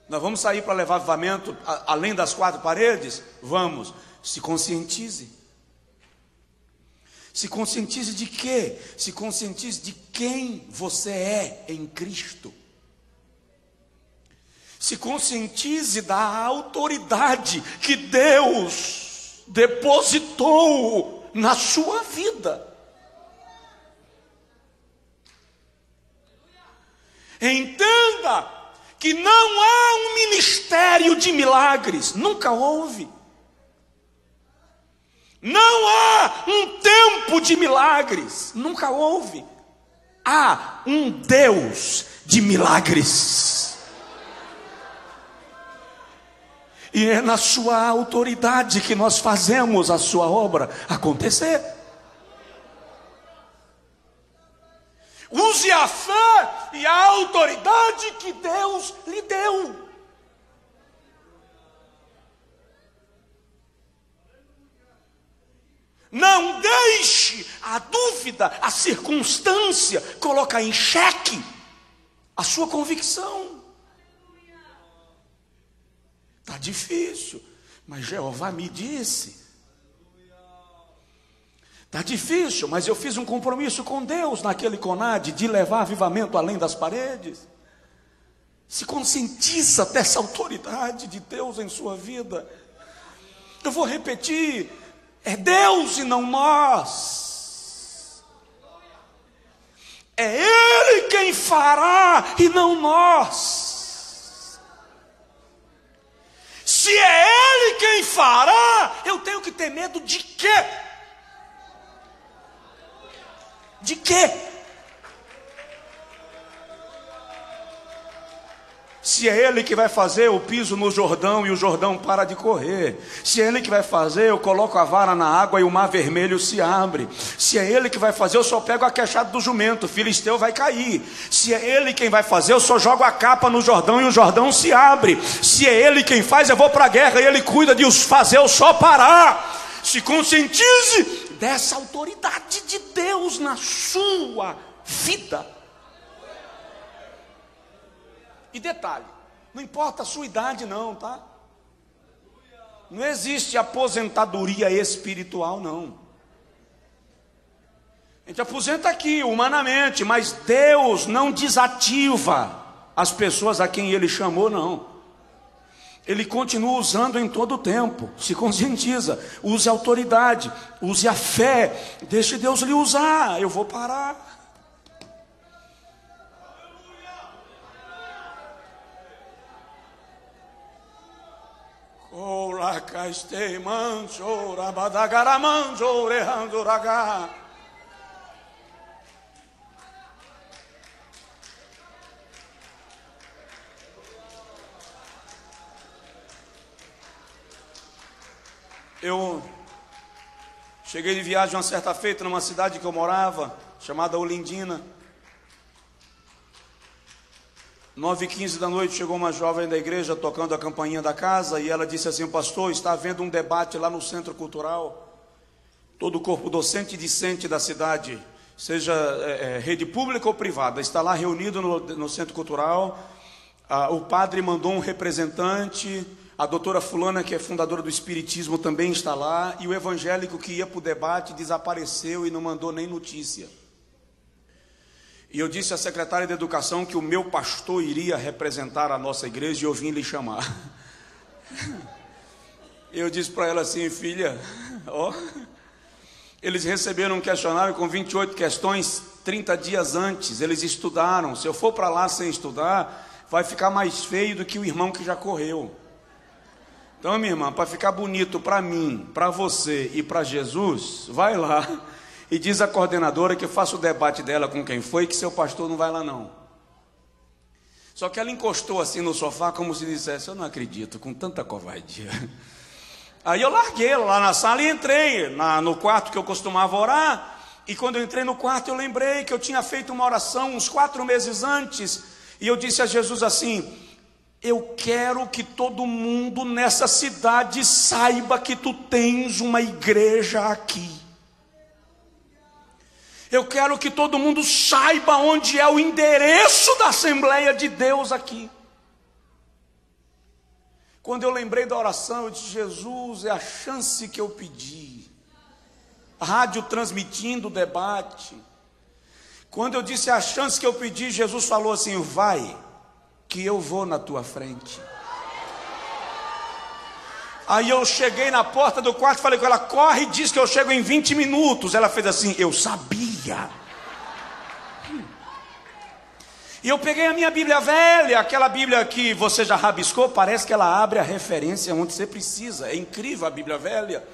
Nós vamos sair para levar avivamento além das 4 paredes? Vamos. Se conscientize. Se conscientize de quê? Se conscientize de quem você é em Cristo. Se conscientize da autoridade que Deus depositou na sua vida. Entenda que não há um ministério de milagres, nunca houve. Não há um tempo de milagres, nunca houve. Há um Deus de milagres. E é na sua autoridade que nós fazemos a sua obra acontecer. Use a fé e a autoridade que Deus lhe deu. Não deixe a dúvida, a circunstância colocar em xeque a sua convicção. Está difícil, mas Jeová me disse. Está difícil, mas eu fiz um compromisso com Deus naquele CONAD de levar avivamento além das paredes. Se conscientiza dessa autoridade de Deus em sua vida. Eu vou repetir: é Deus e não nós. É Ele quem fará e não nós. Se é Ele quem fará, eu tenho que ter medo de quê? De quê? Se é Ele que vai fazer, eu piso no Jordão e o Jordão para de correr. Se é Ele que vai fazer, eu coloco a vara na água e o mar vermelho se abre. Se é Ele que vai fazer, eu só pego a queixada do jumento, o filisteu vai cair. Se é Ele quem vai fazer, eu só jogo a capa no Jordão e o Jordão se abre. Se é Ele quem faz, eu vou para a guerra e Ele cuida de os fazer eu só parar. Se conscientize dessa autoridade de Deus na sua vida. E detalhe, não importa a sua idade não, tá? Não existe aposentadoria espiritual não. A gente aposenta aqui humanamente, mas Deus não desativa as pessoas a quem Ele chamou não. Ele continua usando em todo o tempo. Se conscientiza, use a autoridade, use a fé, deixe Deus lhe usar. Eu vou parar. Ora caste manjo, rabadagara manjo, rehando raga. Eu cheguei de viagem uma certa feita numa cidade que eu morava, chamada Olindina. 9h15 da noite chegou uma jovem da igreja tocando a campainha da casa e ela disse assim: pastor, está havendo um debate lá no centro cultural. Todo o corpo docente e discente da cidade, seja rede pública ou privada, está lá reunido no centro cultural. O padre mandou um representante. A doutora fulana, que é fundadora do Espiritismo, também está lá. E o evangélico que ia para o debate desapareceu e não mandou nem notícia. E eu disse à secretária de educação que o meu pastor iria representar a nossa igreja e eu vim lhe chamar. Eu disse para ela assim: filha, eles receberam um questionário com 28 questões 30 dias antes. Eles estudaram. Se eu for para lá sem estudar, vai ficar mais feio do que o irmão que já correu. Então, minha irmã, para ficar bonito para mim, para você e para Jesus, vai lá e diz à coordenadora que eu faço o debate dela com quem foi, que seu pastor não vai lá não. Só que ela encostou assim no sofá como se dissesse: eu não acredito, com tanta covardia. Aí eu larguei ela lá na sala e entrei no quarto que eu costumava orar. E quando eu entrei no quarto eu lembrei que eu tinha feito uma oração uns 4 meses antes. E eu disse a Jesus assim: eu quero que todo mundo nessa cidade saiba que tu tens uma igreja aqui. Eu quero que todo mundo saiba onde é o endereço da Assembleia de Deus aqui. Quando eu lembrei da oração, eu disse: Jesus, é a chance que eu pedi. A rádio transmitindo o debate. Quando eu disse a chance que eu pedi, Jesus falou assim: vai, que eu vou na tua frente. Aí eu cheguei na porta do quarto, falei com ela: corre e diz que eu chego em 20 minutos. Ela fez assim: eu sabia. E eu peguei a minha Bíblia velha, aquela Bíblia que você já rabiscou, parece que ela abre a referência onde você precisa. É incrível a Bíblia velha.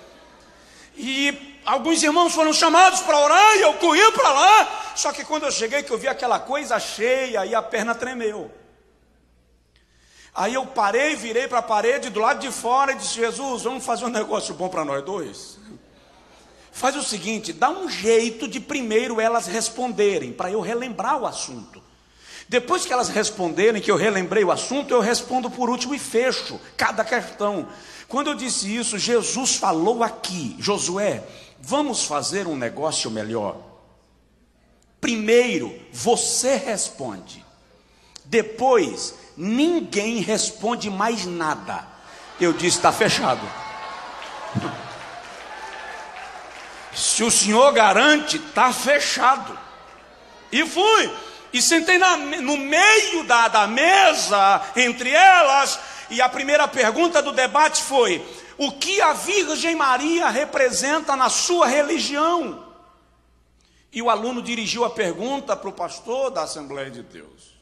E alguns irmãos foram chamados para orar e eu corri para lá. Só que quando eu cheguei, que eu vi aquela coisa cheia, aí a perna tremeu. Aí eu parei, virei para a parede do lado de fora e disse: Jesus, vamos fazer um negócio bom para nós dois? Faz o seguinte, dá um jeito de primeiro elas responderem, para eu relembrar o assunto. Depois que elas responderem, que eu relembrei o assunto, eu respondo por último e fecho cada questão. Quando eu disse isso, Jesus falou aqui: Josué, vamos fazer um negócio melhor. Primeiro, você responde. Depois, ninguém responde mais nada. Eu disse: está fechado. Se o senhor garante, está fechado. E fui. E sentei no meio da mesa, entre elas, e a primeira pergunta do debate foi: o que a Virgem Maria representa na sua religião? E o aluno dirigiu a pergunta para o pastor da Assembleia de Deus.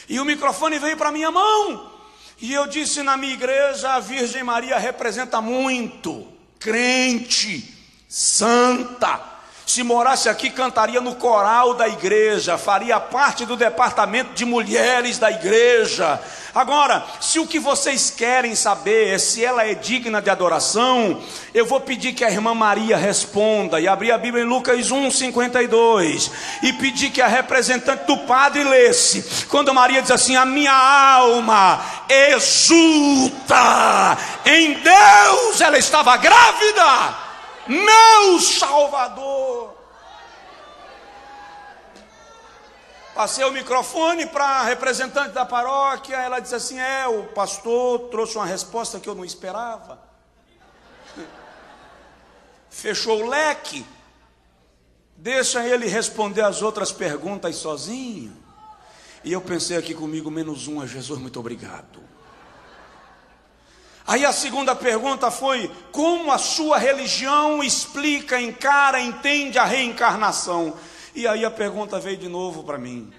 E o microfone veio para a minha mão. E eu disse: na minha igreja a Virgem Maria representa muito crente, santa. Se morasse aqui, cantaria no coral da igreja, faria parte do departamento de mulheres da igreja. Agora, se o que vocês querem saber é se ela é digna de adoração, eu vou pedir que a irmã Maria responda, e abrir a Bíblia em Lucas 1:52, e pedir que a representante do padre lesse, quando Maria diz assim: a minha alma exulta em Deus. Ela estava grávida, meu Salvador. Passei o microfone para a representante da paróquia. Ela disse assim: o pastor trouxe uma resposta que eu não esperava. Fechou o leque, deixa ele responder as outras perguntas sozinho. E eu pensei aqui comigo, menos um, Jesus, muito obrigado. Aí a segunda pergunta foi: como a sua religião explica, encara, entende a reencarnação? E aí a pergunta veio de novo para mim.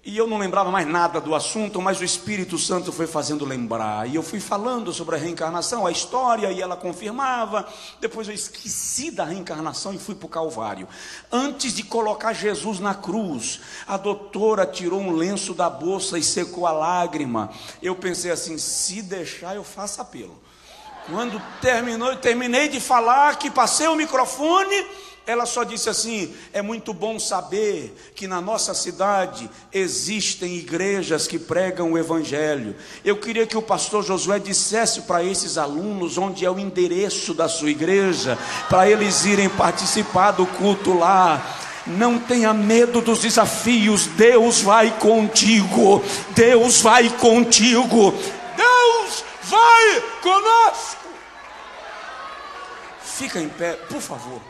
E eu não lembrava mais nada do assunto, mas o Espírito Santo foi fazendo lembrar. E eu fui falando sobre a reencarnação, a história, e ela confirmava. Depois eu esqueci da reencarnação e fui para o Calvário. Antes de colocar Jesus na cruz, a doutora tirou um lenço da bolsa e secou a lágrima. Eu pensei assim: se deixar eu faço apelo. Quando terminou, eu terminei de falar, que passei o microfone, ela só disse assim: é muito bom saber que na nossa cidade existem igrejas que pregam o Evangelho. Eu queria que o pastor Josué dissesse para esses alunos onde é o endereço da sua igreja, para eles irem participar do culto lá. Não tenha medo dos desafios, Deus vai contigo, Deus vai contigo, Deus vai conosco. Fica em pé, por favor.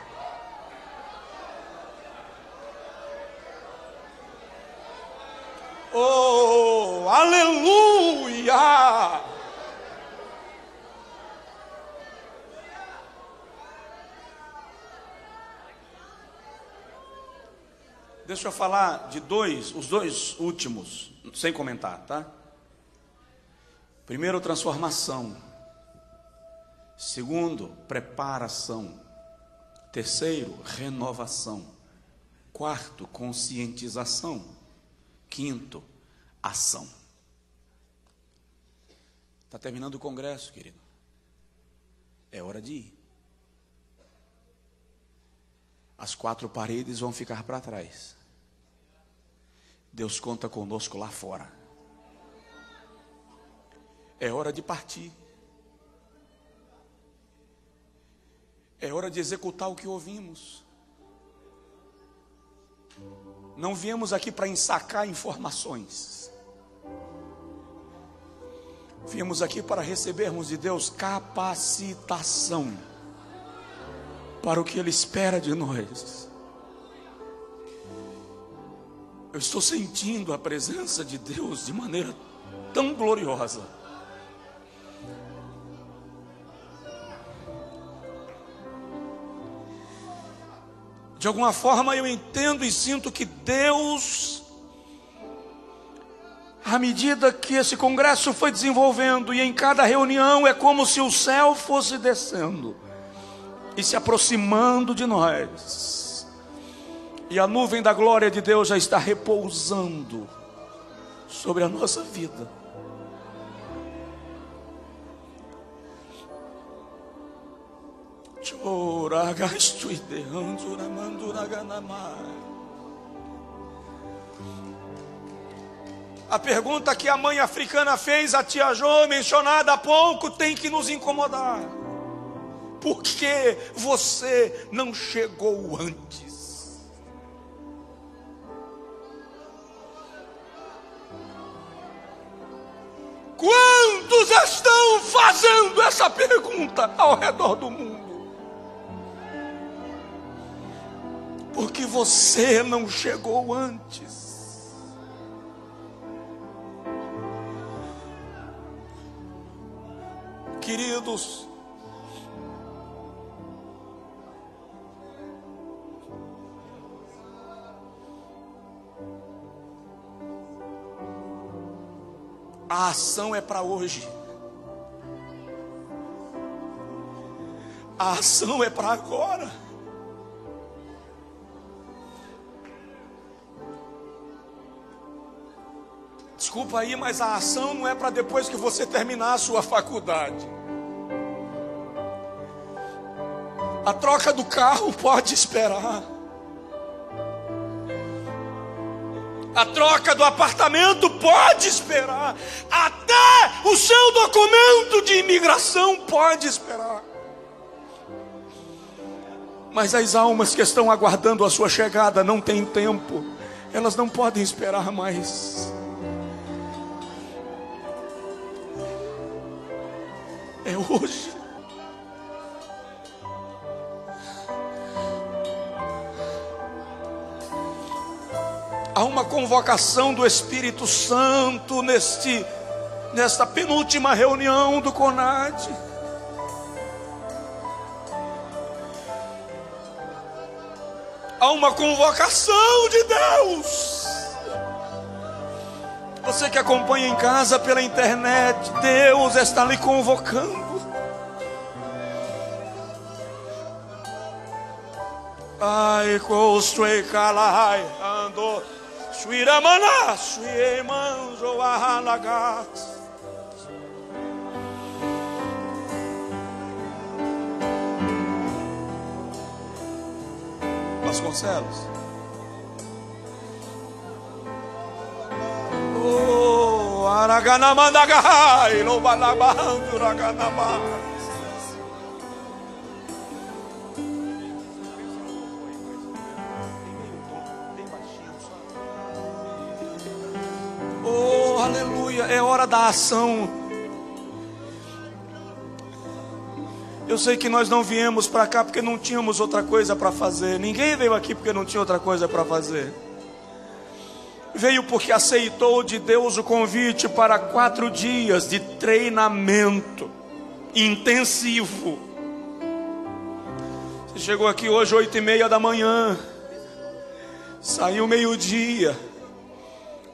Oh, aleluia! Deixa eu falar de os dois últimos, sem comentar, tá? Primeiro, transformação. Segundo, preparação. Terceiro, renovação. Quarto, conscientização. Quinto, ação. Está terminando o congresso, querido. É hora de ir. As quatro paredes vão ficar para trás. Deus conta conosco lá fora. É hora de partir. É hora de executar o que ouvimos. Não viemos aqui para ensacar informações. Viemos aqui para recebermos de Deus capacitação para o que Ele espera de nós. Eu estou sentindo a presença de Deus de maneira tão gloriosa. De alguma forma eu entendo e sinto que Deus, à medida que esse congresso foi desenvolvendo, e em cada reunião é como se o céu fosse descendo e se aproximando de nós, e a nuvem da glória de Deus já está repousando sobre a nossa vida. A pergunta que a mãe africana fez a tia Jô, mencionada há pouco, tem que nos incomodar. Por que você não chegou antes? Quantos estão fazendo essa pergunta ao redor do mundo? Porque você não chegou antes. Queridos, a ação é para hoje. A ação é para agora. Desculpa aí, mas a ação não é para depois que você terminar a sua faculdade. A troca do carro pode esperar. A troca do apartamento pode esperar. Até o seu documento de imigração pode esperar. Mas as almas que estão aguardando a sua chegada não têm tempo. Elas não podem esperar mais. É hoje. Há uma convocação do Espírito Santo nesta penúltima reunião do CONAD. Há uma convocação de Deus. Você que acompanha em casa pela internet, Deus está lhe convocando. Ai, construí calai, ando, suiramana, suimanzo, ahalagas. Vasconcelos. Oh, araganamandagarai, lobalabando, raganamá. Oh, aleluia, é hora da ação. Eu sei que nós não viemos para cá porque não tínhamos outra coisa para fazer. Ninguém veio aqui porque não tinha outra coisa para fazer. Veio porque aceitou de Deus o convite para 4 dias de treinamento intensivo. Você chegou aqui hoje 8:30 da manhã, saiu 12:00,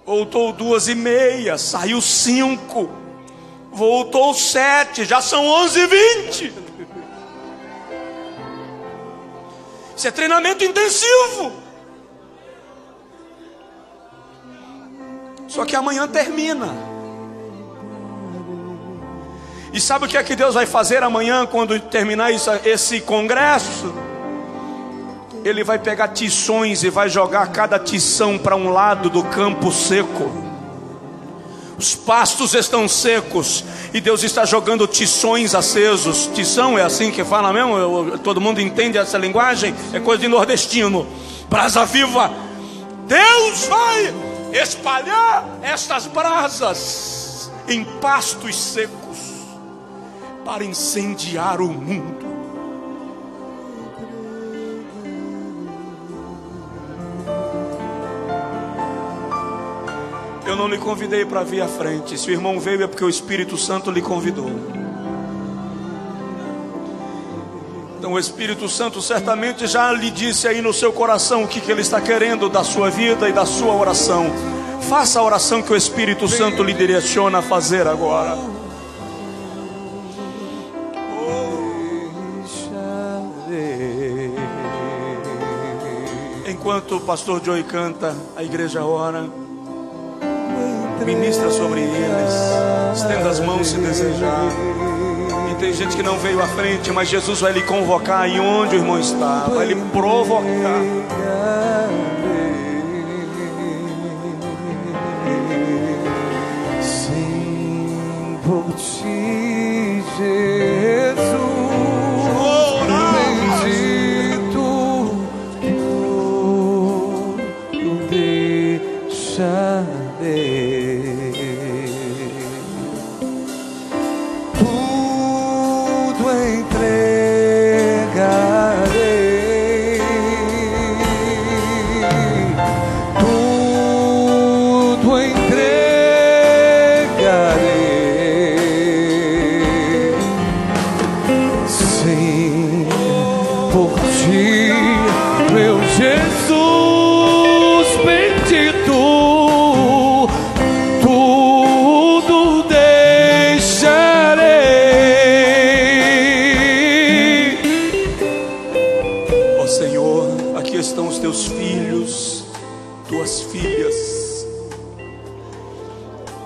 voltou 2:30, saiu 5, voltou 7, já são 11:20. Isso é treinamento intensivo. Só que amanhã termina. E sabe o que é que Deus vai fazer amanhã quando terminar esse congresso? Ele vai pegar tições e vai jogar cada tição para um lado do campo seco. Os pastos estão secos e Deus está jogando tições acesos. Tição é assim que fala mesmo? Todo mundo entende essa linguagem? É coisa de nordestino. Brasa viva. Deus vai espalhar estas brasas em pastos secos para incendiar o mundo. Eu não lhe convidei para vir à frente. Se o irmão veio é porque o Espírito Santo lhe convidou. Então o Espírito Santo certamente já lhe disse aí no seu coração o que ele está querendo da sua vida e da sua oração. Faça a oração que o Espírito Santo lhe direciona a fazer agora. Enquanto o pastor Joey canta, a igreja ora. Ministra sobre eles. Estenda as mãos se desejar. E tem gente que não veio à frente, mas Jesus vai lhe convocar aí onde o irmão está. Vai lhe provocar. Sim, por ti, Jesus. Bendito, deixa-me.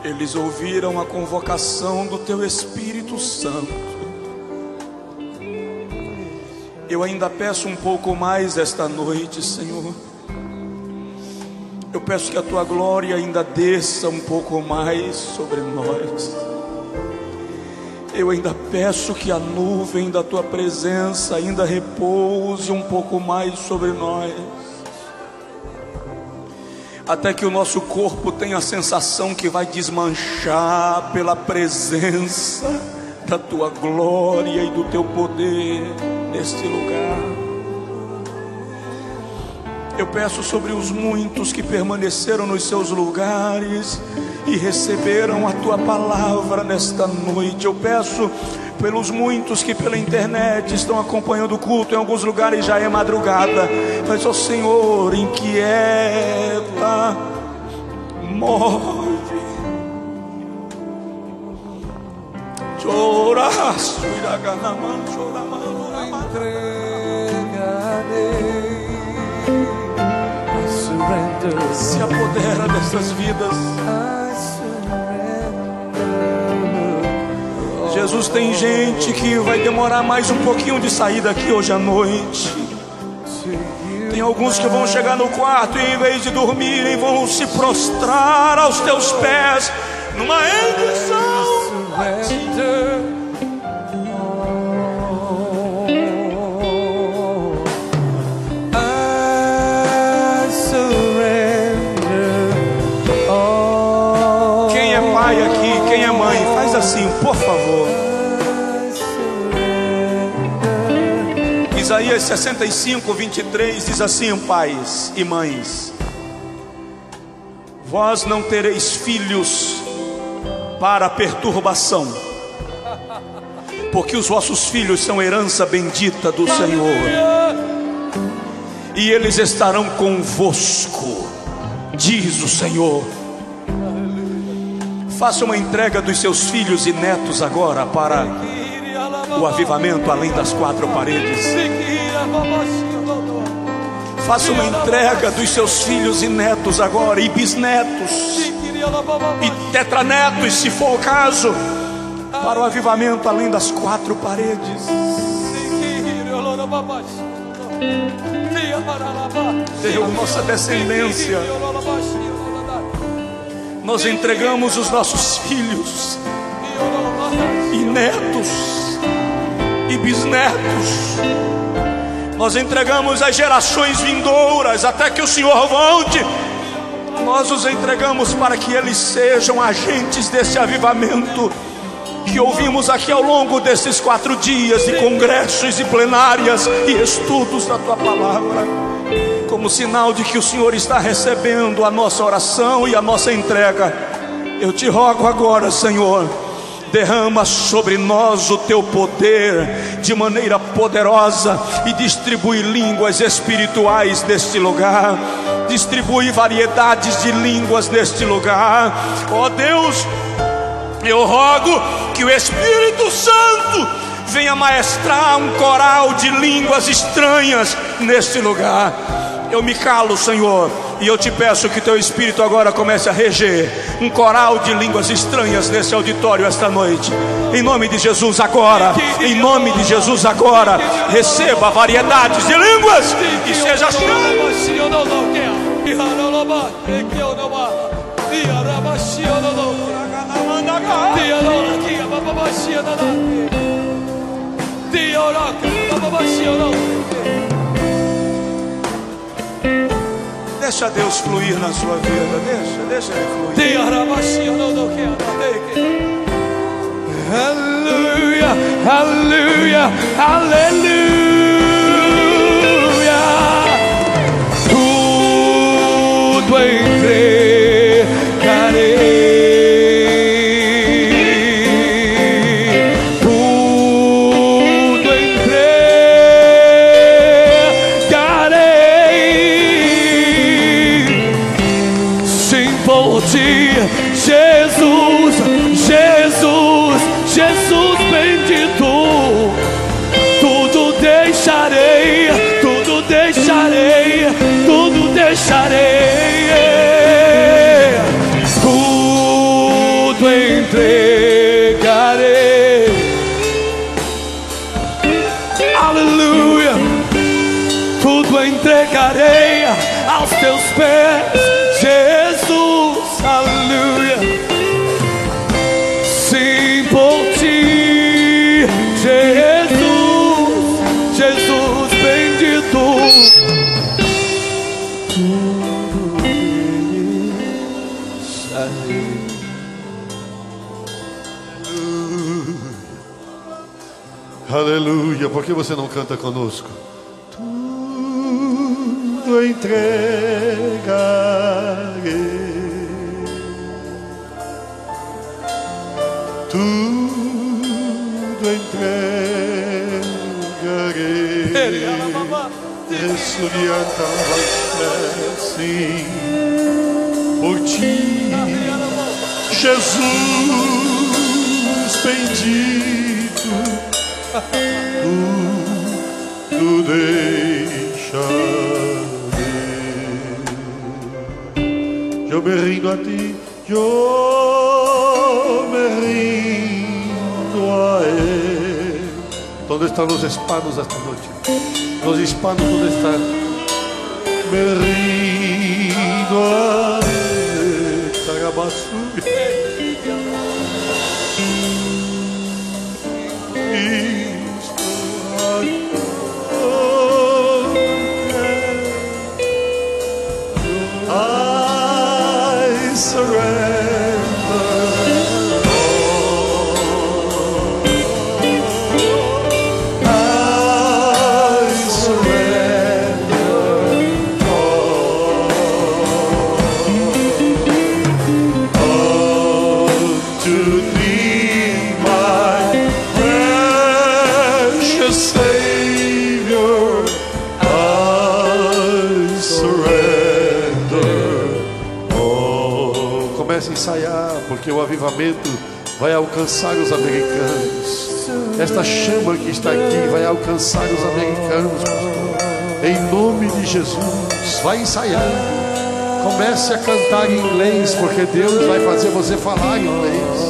Eles ouviram a convocação do Teu Espírito Santo. Eu ainda peço um pouco mais esta noite, Senhor. Eu peço que a Tua glória ainda desça um pouco mais sobre nós. Eu ainda peço que a nuvem da Tua presença ainda repouse um pouco mais sobre nós, até que o nosso corpo tenha a sensação que vai desmanchar pela presença da Tua glória e do Teu poder neste lugar. Eu peço sobre os muitos que permaneceram nos seus lugares e receberam a Tua palavra nesta noite. Eu peço pelos muitos que pela internet estão acompanhando o culto. Em alguns lugares já é madrugada, mas, ó Senhor, inquieta, move. Se apodera dessas vidas. Jesus, tem gente que vai demorar mais um pouquinho de sair daqui hoje à noite. Tem alguns que vão chegar no quarto e, em vez de dormirem, vão se prostrar aos Teus pés numa rendição. Quem é pai aqui? Quem é mãe? Faz assim, por favor. Isaías 65, 23 diz assim: pais e mães, vós não tereis filhos para perturbação, porque os vossos filhos são herança bendita do Senhor, e eles estarão convosco, diz o Senhor. Faça uma entrega dos seus filhos e netos agora para o avivamento além das quatro paredes. Faça uma entrega dos seus filhos e netos agora, e bisnetos, e tetranetos, se for o caso, para o avivamento além das quatro paredes. Deus, nossa descendência, nós entregamos os nossos filhos e netos e bisnetos. Nós entregamos as gerações vindouras até que o Senhor volte. Nós os entregamos para que eles sejam agentes desse avivamento que ouvimos aqui ao longo desses 4 dias de congressos e plenárias e estudos da Tua palavra, como sinal de que o Senhor está recebendo a nossa oração e a nossa entrega. Eu te rogo agora, Senhor, derrama sobre nós o Teu poder de maneira poderosa e distribui línguas espirituais neste lugar. Distribui variedades de línguas neste lugar. Ó Deus, eu rogo que o Espírito Santo venha maestrar um coral de línguas estranhas neste lugar. Eu me calo, Senhor, e eu te peço que Teu Espírito agora comece a reger um coral de línguas estranhas nesse auditório esta noite. Em nome de Jesus agora, em nome de Jesus agora, receba variedades de línguas e seja cheio. Deixa Deus fluir na sua vida. Deixa Ele fluir. Aleluia, aleluia, aleluia. Tudo entregarei. Jesus, Jesus, Jesus bendito, tudo deixarei, tudo deixarei, tudo deixarei, tudo pés, Jesus, aleluia. Sim, por ti, Jesus, Jesus bendito. Aleluia. Por que você não canta conosco? Tudo entregarei, tudo entregarei. Ressurgianta sim, por ti, Jesus bendito. Tu deixarei. Eu me rindo a ti, eu me rindo a Ele. Onde estão os hispanos esta noite? Os hispanos, onde estão? Me rindo a Ele. Tagabaçu. Ensaiar, porque o avivamento vai alcançar os americanos. Esta chama que está aqui vai alcançar os americanos, pastor. Em nome de Jesus, vai ensaiar. Comece a cantar em inglês, porque Deus vai fazer você falar em inglês.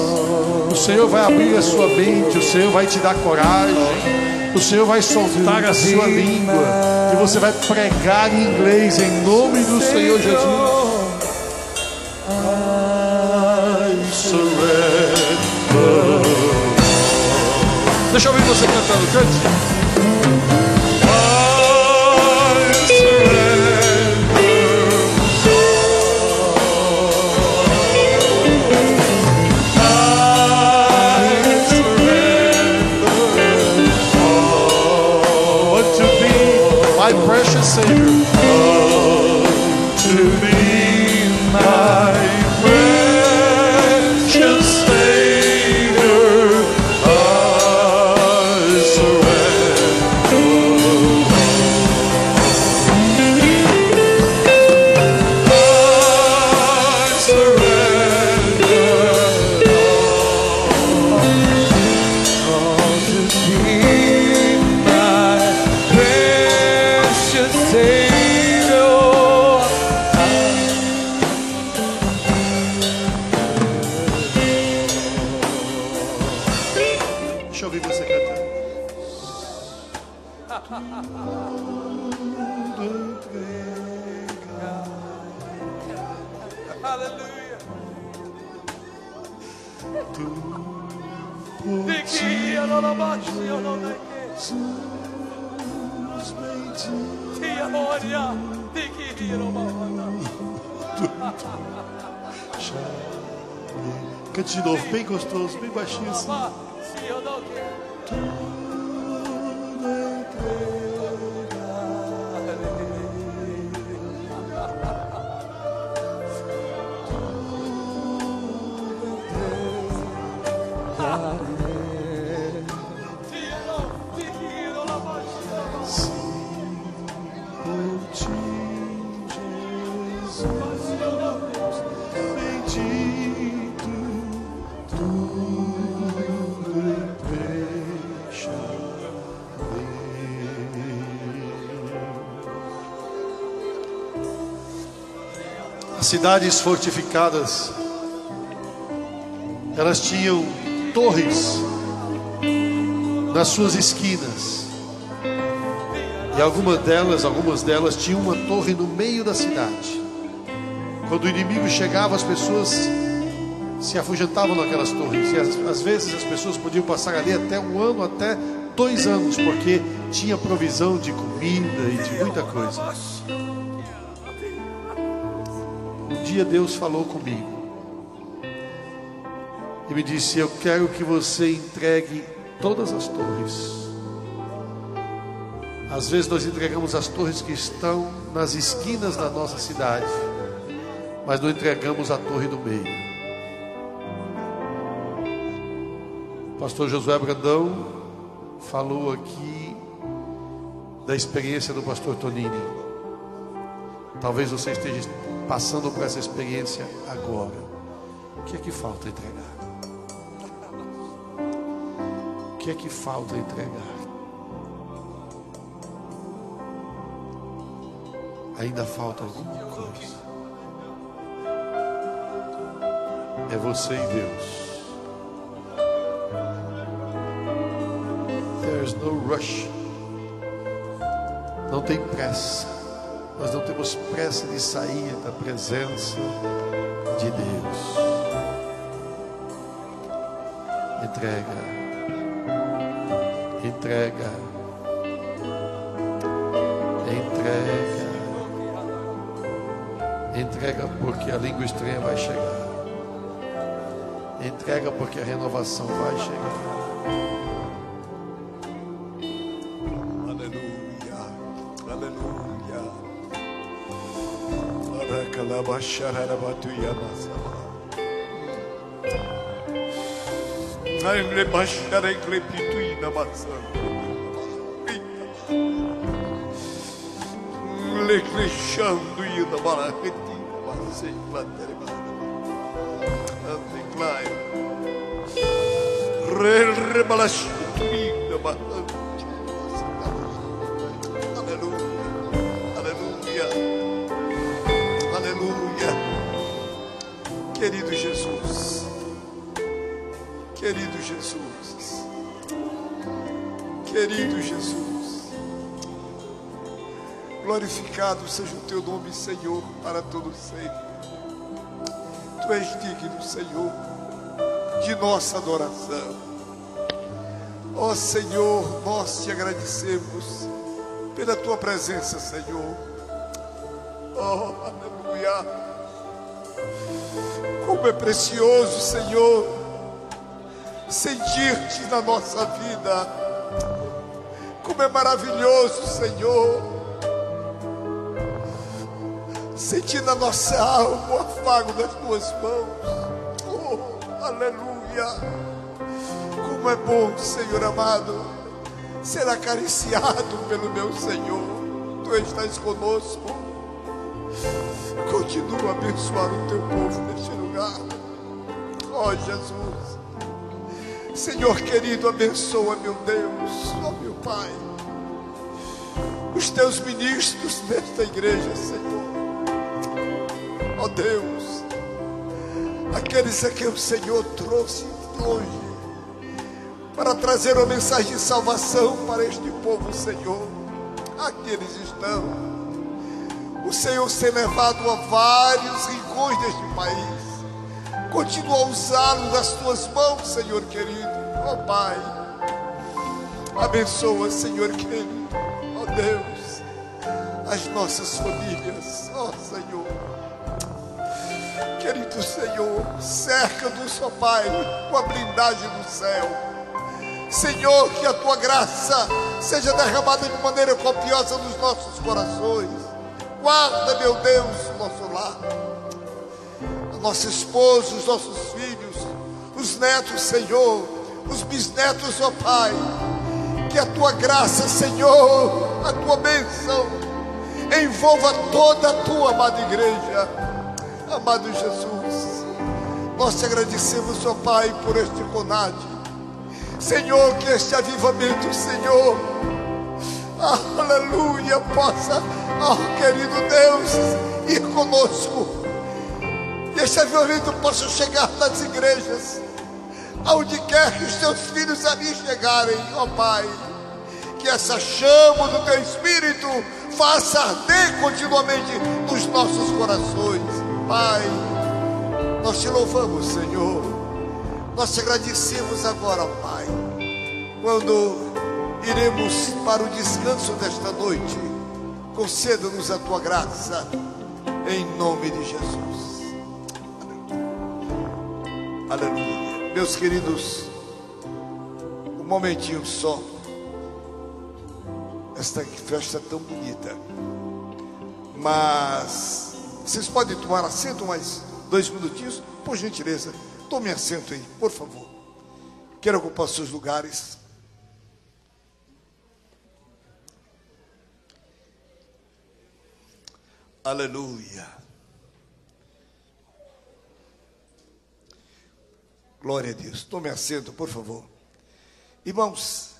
O Senhor vai abrir a sua mente, o Senhor vai te dar coragem, o Senhor vai soltar a sua língua e você vai pregar em inglês em nome do Senhor Jesus. Deixa eu ouvir você cantando, cante. My precious Savior, to be my precious Savior, I surrender. I surrender all to thee, my precious Savior. Deixa eu ouvir você cantar. Aleluia. Cante de novo, bem gostoso, bem baixinho assim. Cidades fortificadas, elas tinham torres nas suas esquinas, e algumas delas tinham uma torre no meio da cidade. Quando o inimigo chegava, as pessoas se afugentavam naquelas torres. E às vezes as pessoas podiam passar ali até 1 ano, até 2 anos, porque tinha provisão de comida e de muita coisa. Um dia Deus falou comigo e me disse: eu quero que você entregue todas as torres. Às vezes nós entregamos as torres que estão nas esquinas da nossa cidade, mas não entregamos a torre do meio. O pastor Josué Brandão falou aqui da experiência do pastor Tonini. Talvez você esteja passando por essa experiência agora. O que é que falta entregar? O que é que falta entregar? Ainda falta alguma coisa. É você e Deus. There's no rush. Não tem pressa. Nós não temos pressa de sair da presença de Deus. Entrega. Entrega. Entrega. Entrega porque a língua estranha vai chegar. Entrega porque a renovação vai chegar. Aleluia. Aleluia. Aleluia. Querido Jesus, querido Jesus, querido Jesus, glorificado seja o teu nome, Senhor, para todo sempre. Tu és digno, Senhor, de nossa adoração. Ó Senhor, nós te agradecemos pela tua presença, Senhor. Oh, aleluia. Como é precioso, Senhor, sentir-te na nossa vida. Como é maravilhoso, Senhor, sentir na nossa alma o afago das tuas mãos. Oh, aleluia. Como é bom, Senhor amado, ser acariciado pelo meu Senhor. Tu estás conosco. Continua a abençoar o teu povo neste lugar. Ó Jesus, Senhor querido, abençoa, meu Deus, ó meu Pai, os teus ministros nesta igreja, Senhor. Ó Deus, aqueles a quem o Senhor trouxe de longe para trazer uma mensagem de salvação para este povo, Senhor. Aqui eles estão. O Senhor ser levado a vários rincões deste país. Continua a usá-lo nas tuas mãos, Senhor querido. Ó Pai, abençoa, Senhor querido. Ó Deus, as nossas famílias. Ó Senhor, querido Senhor, cerca-nos, ó Pai, com a blindagem do céu. Senhor, que a tua graça seja derramada de maneira copiosa nos nossos corações. Guarda, meu Deus, o nosso lar, a nossa esposa, os nossos filhos, os netos, Senhor, os bisnetos, ó Pai. Que a tua graça, Senhor, a tua bênção envolva toda a tua amada igreja. Amado Jesus, nós te agradecemos, ó Pai, por este CONAD. Senhor, que este avivamento, Senhor, aleluia, possa, querido Deus, ir conosco. Que este avivamento possa chegar nas igrejas, aonde quer que os teus filhos ali chegarem, ó Pai. Que essa chama do teu Espírito faça arder continuamente nos nossos corações. Pai, nós te louvamos, Senhor. Nós te agradecemos agora, Pai, quando iremos para o descanso desta noite. Conceda-nos a tua graça, em nome de Jesus. Aleluia. Meus queridos, um momentinho só. Esta festa tão bonita. Mas vocês podem tomar assento mais 2 minutinhos? Por gentileza, tome assento aí, por favor. Quero ocupar seus lugares. Aleluia. Glória a Deus. Tome assento, por favor. Irmãos,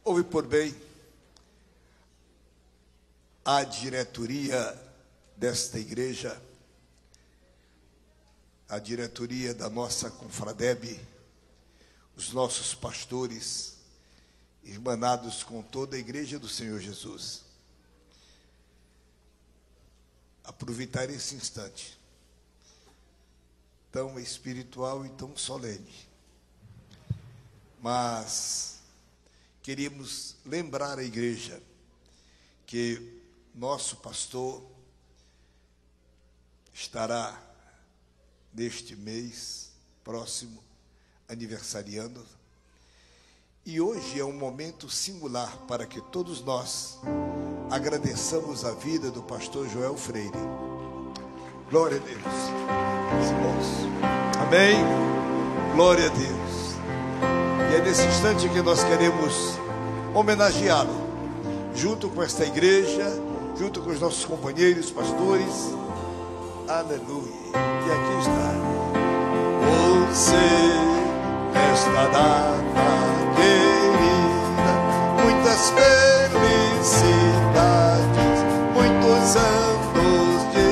ouve por bem, a diretoria desta igreja, a diretoria da nossa Confradeb, os nossos pastores, irmanados com toda a igreja do Senhor Jesus, aproveitar esse instante tão espiritual e tão solene, mas queríamos lembrar a igreja que nosso pastor estará neste mês próximo aniversariando, e hoje é um momento singular para que todos nós agradeçamos a vida do pastor Joel Freire. Glória a Deus, irmãos. Amém. Glória a Deus. E é nesse instante que nós queremos homenageá-lo, junto com esta igreja, junto com os nossos companheiros, pastores. Aleluia. E aqui está. Você, nesta data querida, muitas felicidades, muitos anos de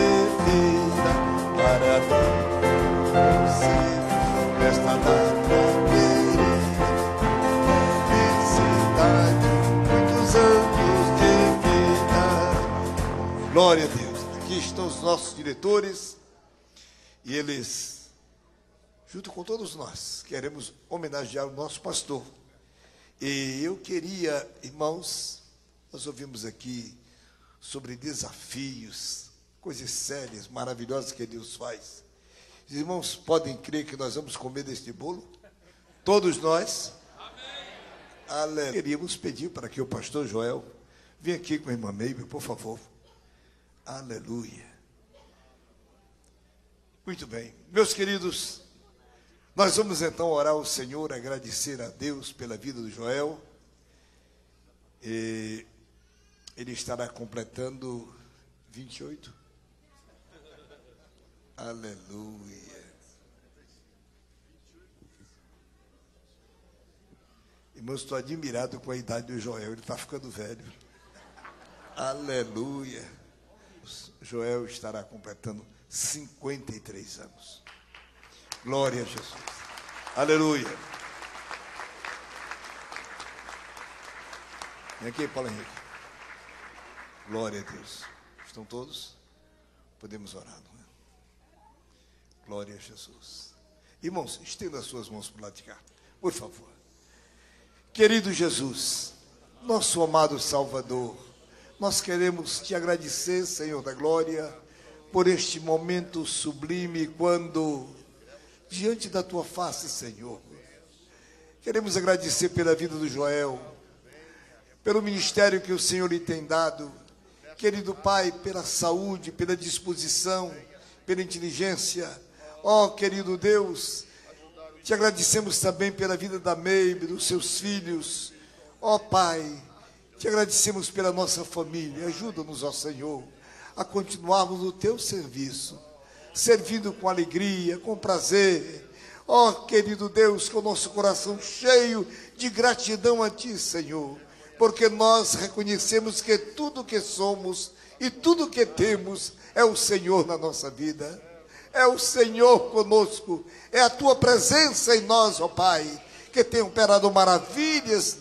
vida para você, nesta data querida, felicidade, muitos anos de vida. Glória a Deus. Aqui estão os nossos diretores e eles, junto com todos nós, queremos homenagear o nosso pastor. E eu queria, irmãos, nós ouvimos aqui sobre desafios, coisas sérias, maravilhosas que Deus faz. Os irmãos podem crer que nós vamos comer deste bolo? Todos nós? Amém. Aleluia. Queríamos pedir para que o pastor Joel venha aqui com a irmã Meibel, por favor. Aleluia. Muito bem. Meus queridos, nós vamos então orar ao Senhor, agradecer a Deus pela vida do Joel. E ele estará completando 28. Aleluia. Irmãos, estou admirado com a idade do Joel, ele está ficando velho. Aleluia. Joel estará completando 53 anos. Glória a Jesus. Aleluia. Vem aqui, Paulo Henrique. Glória a Deus. Estão todos? Podemos orar, não é? Glória a Jesus. Irmãos, estenda as suas mãos para o lado de cá, por favor. Querido Jesus, nosso amado Salvador, nós queremos te agradecer, Senhor da glória, por este momento sublime, quando diante da tua face, Senhor, queremos agradecer pela vida do Joel, pelo ministério que o Senhor lhe tem dado, querido Pai, pela saúde, pela disposição, pela inteligência. Ó, querido Deus, te agradecemos também pela vida da Meibel, dos seus filhos. Ó Pai, te agradecemos pela nossa família. Ajuda-nos, ó Senhor, a continuarmos no teu serviço, servindo com alegria, com prazer. Ó querido Deus, com o nosso coração cheio de gratidão a ti, Senhor, porque nós reconhecemos que tudo que somos e tudo que temos é o Senhor na nossa vida. É o Senhor conosco, é a tua presença em nós, ó Pai, que tem operado maravilhas,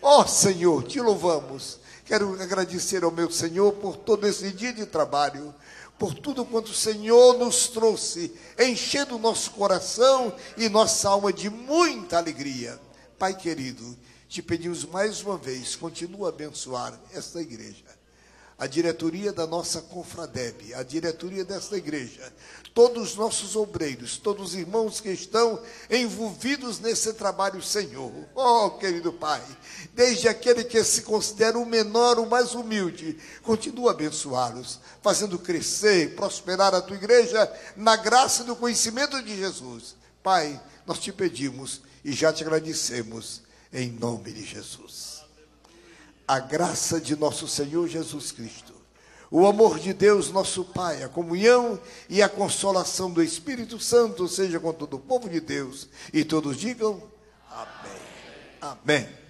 Ó Senhor, te louvamos. Quero agradecer ao meu Senhor por todo esse dia de trabalho, por tudo quanto o Senhor nos trouxe, enchendo o nosso coração e nossa alma de muita alegria. Pai querido, te pedimos mais uma vez, continua a abençoar esta igreja, a diretoria da nossa Confradeb, a diretoria desta igreja, todos os nossos obreiros, todos os irmãos que estão envolvidos nesse trabalho, Senhor. Oh, querido Pai, desde aquele que se considera o menor, o mais humilde, continua a abençoá-los, fazendo crescer, prosperar a tua igreja na graça e no conhecimento de Jesus. Pai, nós te pedimos e já te agradecemos, em nome de Jesus. A graça de nosso Senhor Jesus Cristo, o amor de Deus nosso Pai, a comunhão e a consolação do Espírito Santo seja com todo o povo de Deus, e todos digam amém. Amém.